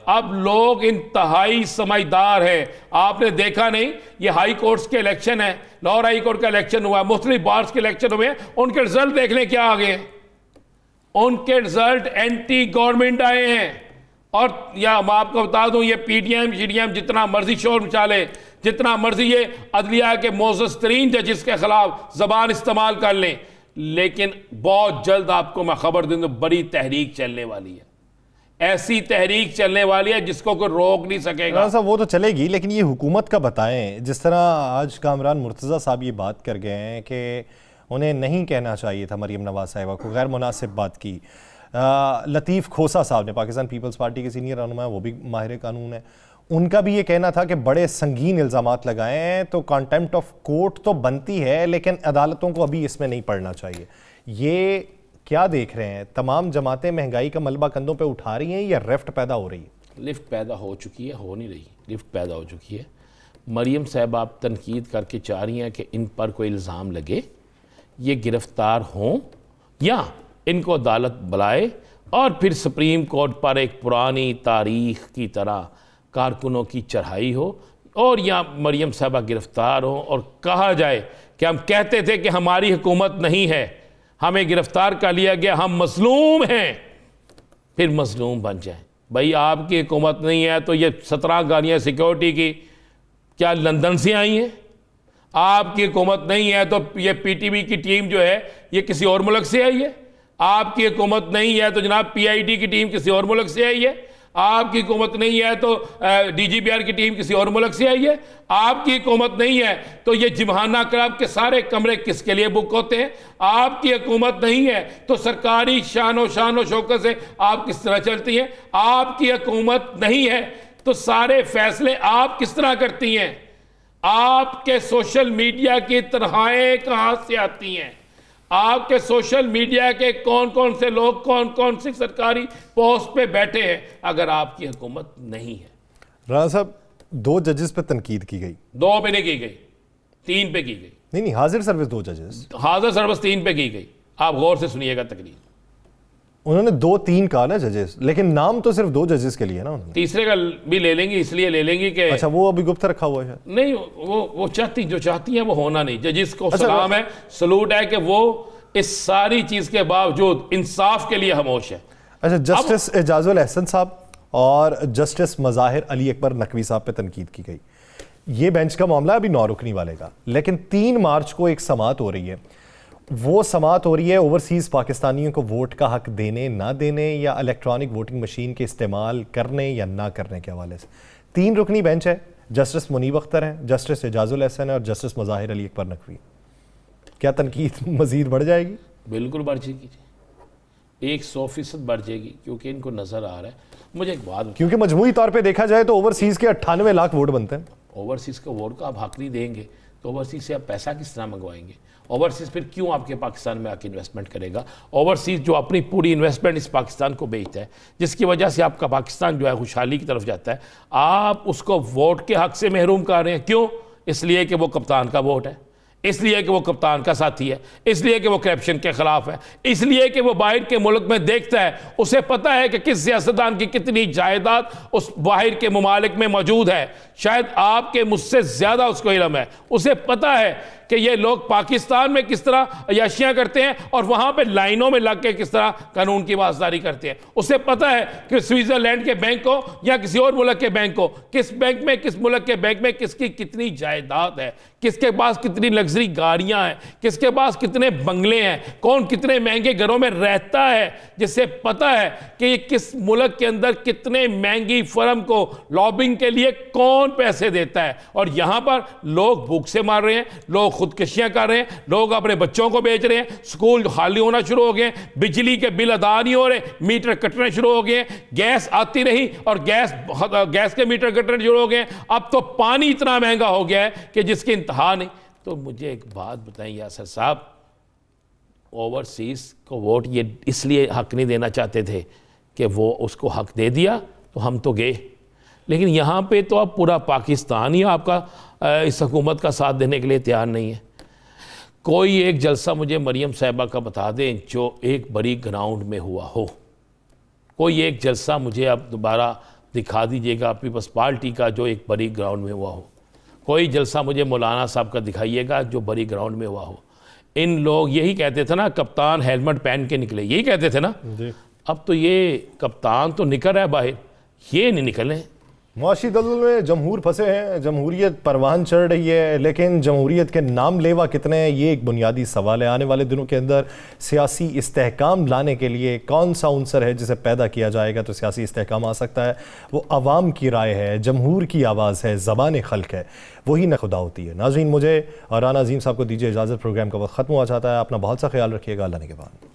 अब लोग इंतहाई समझदार हैं। आपने देखा नहीं, ये हाई कोर्ट्स के इलेक्शन है, लाहौर हाई कोर्ट का इलेक्शन हुआ, मुख्तलिफ बार्स के इलेक्शन हुए, उनके रिजल्ट देख लें क्या आ गए। उनके रिजल्ट एंटी गवर्नमेंट आए हैं। और या मैं आपको बता दूं, ये PDM जितना मर्जी शोर मचा ले, जितना मर्जी ये अदलिया के मोअज़्ज़ज़ तरीन जजिस के खिलाफ जबान इस्तेमाल कर लें, लेकिन बहुत जल्द आपको मैं खबर दूं, बड़ी तहरीक चलने वाली है। ऐसी तहरीक चलने वाली है जिसको कोई रोक नहीं सकेगा। साहब वो तो चलेगी, लेकिन ये हुकूमत का बताएं। जिस तरह आज कामरान मुर्तज़ा साहब ये बात कर गए हैं कि उन्हें नहीं कहना चाहिए था मरीम नवाज साहिबा को, गैर मुनासिब बात की। लतीफ़ खोसा साहब ने, पाकिस्तान पीपल्स पार्टी के सीनियर रहनुमा, वो भी माहिर कानून है, उनका भी ये कहना था कि बड़े संगीन इल्ज़ामात लगाए हैं तो कंटेम्प्ट ऑफ कोर्ट तो बनती है, लेकिन अदालतों को अभी इसमें नहीं पड़ना चाहिए। ये क्या देख रहे हैं? तमाम जमातें महंगाई का मलबा कंधों पे उठा रही हैं या रिफ्ट पैदा हो रही है? लिफ्ट पैदा हो चुकी है, हो नहीं रही, लिफ्ट पैदा हो चुकी है। मरीम साहब आप तनकीद करके चाह रही हैं कि इन पर कोई इल्ज़ाम लगे, ये गिरफ्तार हों या इनको अदालत बुलाए और फिर सुप्रीम कोर्ट पर एक पुरानी तारीख की तरह कारकुनों की चढ़ाई हो और या मरीम साहबा गिरफ्तार हो और कहा जाए कि हम कहते थे कि हमारी हुकूमत नहीं है, हमें गिरफ्तार कर लिया गया, हम मजलूम हैं, फिर मजलूम बन जाए। भाई आपकी हुकूमत नहीं है तो ये 17 गाड़ियाँ सिक्योरिटी की क्या लंदन से आई हैं? आपकी हुकूमत नहीं है तो ये PTV की टीम जो है ये किसी और मुल्क से आई है? आपकी हुकूमत नहीं है तो जनाब PID की टीम किसी और मुल्क से आई है? आपकी हुकूमत नहीं है तो DGPR की टीम किसी और मुल्क से आई है। आपकी हुकूमत नहीं है तो ये जिमखाना क्लब के सारे कमरे किसके लिए बुक होते हैं। आपकी हुकूमत नहीं है तो सरकारी शान शौकत से आप किस तरह चलती हैं। आपकी हुकूमत नहीं है तो सारे फैसले आप किस तरह करती हैं। आपके सोशल मीडिया की तरहाएं कहां से आती हैं। आपके सोशल मीडिया के कौन कौन से लोग कौन कौन सी सरकारी पोस्ट पे बैठे हैं अगर आपकी हुकूमत नहीं है। राणा साहब, 2 जजेस पे तनकीद की गई, 2 पे नहीं की गई, 3 पे की गई। नहीं, हाजिर सर्विस 2 जजेस, हाजिर सर्विस 3 पे की गई। आप गौर से सुनिएगा तकरीर। उन्होंने 2-3 कहा ना जजेस, लेकिन नाम तो सिर्फ 2 जजेस के लिए ना उन्होंने। तीसरे का भी ले लेंगे, इसलिए ले लेंगे कि अच्छा, वो अभी गुप्त रखा हुआ है। नहीं, वो चाहती हैं वो होना नहीं। जजिस को सलाम है, सलूट है कि वो इस सारी चीज के बावजूद इंसाफ के लिए खामोश है। अच्छा, जस्टिस एजाजुल एहसन साहब और जस्टिस मज़ाहिर अली अकबर नकवी साहब पे तनकीद की गई। ये बेंच का मामला है अभी 9 रुकनी वाले का, लेकिन 3 मार्च को एक समाअत हो रही है। वो समाअत हो रही है ओवरसीज़ पाकिस्तानियों को वोट का हक देने ना देने या इलेक्ट्रॉनिक वोटिंग मशीन के इस्तेमाल करने या ना करने के हवाले से। 3 रुकनी बेंच है, जस्टिस मुनीब अख्तर हैं, जस्टिस एजाजुल एहसन है और जस्टिस मज़ाहिर अली अकबर नकवी। क्या तनकीद मज़ीद बढ़ जाएगी? बिल्कुल बढ़ जाएगी, 100% बढ़ जाएगी, क्योंकि इनको नज़र आ रहा है। मुझे एक बात, क्योंकि मजमूई तौर पे देखा जाए तो ओवरसीज़ के 98 लाख वोट बनते हैं। ओवरसीज़ का वोट का आप हक नहीं देंगे तो ओवरसीज़ से आप पैसा किस तरह मंगवाएंगे। ओवरसीज़ फिर क्यों आपके पाकिस्तान में आके इन्वेस्टमेंट करेगा। ओवरसीज़ जो अपनी पूरी इन्वेस्टमेंट इस पाकिस्तान को बेचता है, जिसकी वजह से आपका पाकिस्तान जो है खुशहाली की तरफ जाता है, आप उसको वोट के हक से महरूम कर रहे हैं। क्यों? इसलिए कि वो कप्तान का वोट है, इसलिए कि वो कप्तान का साथी है, इसलिए कि वो करप्शन के खिलाफ है, इसलिए कि वो बाहर के मुल्क में देखता है, उसे पता है कि किस सियासतदान की कितनी जायदाद उस बाहर के ममालिक में मौजूद है। शायद आपके मुझसे ज़्यादा उसको इल्म है। उसे पता है कि ये लोग पाकिस्तान में किस तरह अयाशियाँ करते हैं और वहाँ पे लाइनों में लग के किस तरह कानून की वाजदारी करते हैं। उसे पता है कि स्विट्ज़रलैंड के बैंक को या किसी और मुल्क के बैंक को, किस बैंक में, किस मुल्क के बैंक में किसकी कितनी जायदाद है, किसके पास कितनी लग्जरी गाड़ियाँ हैं, किसके पास कितने बंगले हैं, कौन कितने महंगे घरों में रहता है। जिससे पता है कि ये किस मुल्क के अंदर कितने महंगी फर्म को लॉबिंग के लिए कौन पैसे देता है। और यहाँ पर लोग भूख से मार रहे हैं, लोग खुदकशियां कर रहे हैं, लोग अपने बच्चों को बेच रहे हैं, स्कूल खाली होना शुरू हो गए, बिजली के बिल अदा नहीं हो रहे, मीटर कटने शुरू हो गए, गैस आती रही और गैस के मीटर कटने शुरू हो गए। अब तो पानी इतना महंगा हो गया है कि जिसकी इंतहा नहीं। तो मुझे एक बात बताएं यासर साहब, ओवरसीज को वोट ये इसलिए हक नहीं देना चाहते थे कि वो उसको हक दे दिया तो हम तो गए, लेकिन यहाँ पे तो अब पूरा पाकिस्तान ही आपका इस हुकूमत का साथ देने के लिए तैयार नहीं है। कोई एक जलसा मुझे मरियम साहिबा का बता दें जो एक बड़ी ग्राउंड में हुआ हो। कोई एक जलसा मुझे अब दोबारा दिखा दीजिएगा पीपल्स पार्टी का जो एक बड़ी ग्राउंड में हुआ हो। कोई जलसा मुझे मौलाना साहब का दिखाइएगा जो बड़ी ग्राउंड में हुआ हो। इन लोग यही कहते थे ना, कप्तान हेलमेट पहन के निकले, यही कहते थे ना। अब तो ये कप्तान तो निकल रहा है बाहर, ये नहीं निकले। मुआशी दलदल में जमहूर फंसे हैं, जमहूरियत परवान चढ़ रही है, लेकिन जमहूरियत के नाम लेवा कितने हैं, ये एक बुनियादी सवाल है। आने वाले दिनों के अंदर सियासी इस्तेहकाम लाने के लिए कौन सा उनसर है जिसे पैदा किया जाएगा तो सियासी इस्तेहकाम आ सकता है। वो अवाम की राय है, जमहूर की आवाज़ है, ज़बान खल्क है, वही न खुदा होती है। नाज़रीन, मुझे और राना अज़ीम साहब को दीजिए इजाज़त। प्रोग्राम का वक्त ख़त्म हुआ चाहता है। अपना बहुत सा ख्याल रखिएगा। अल्लाह ने के बाद।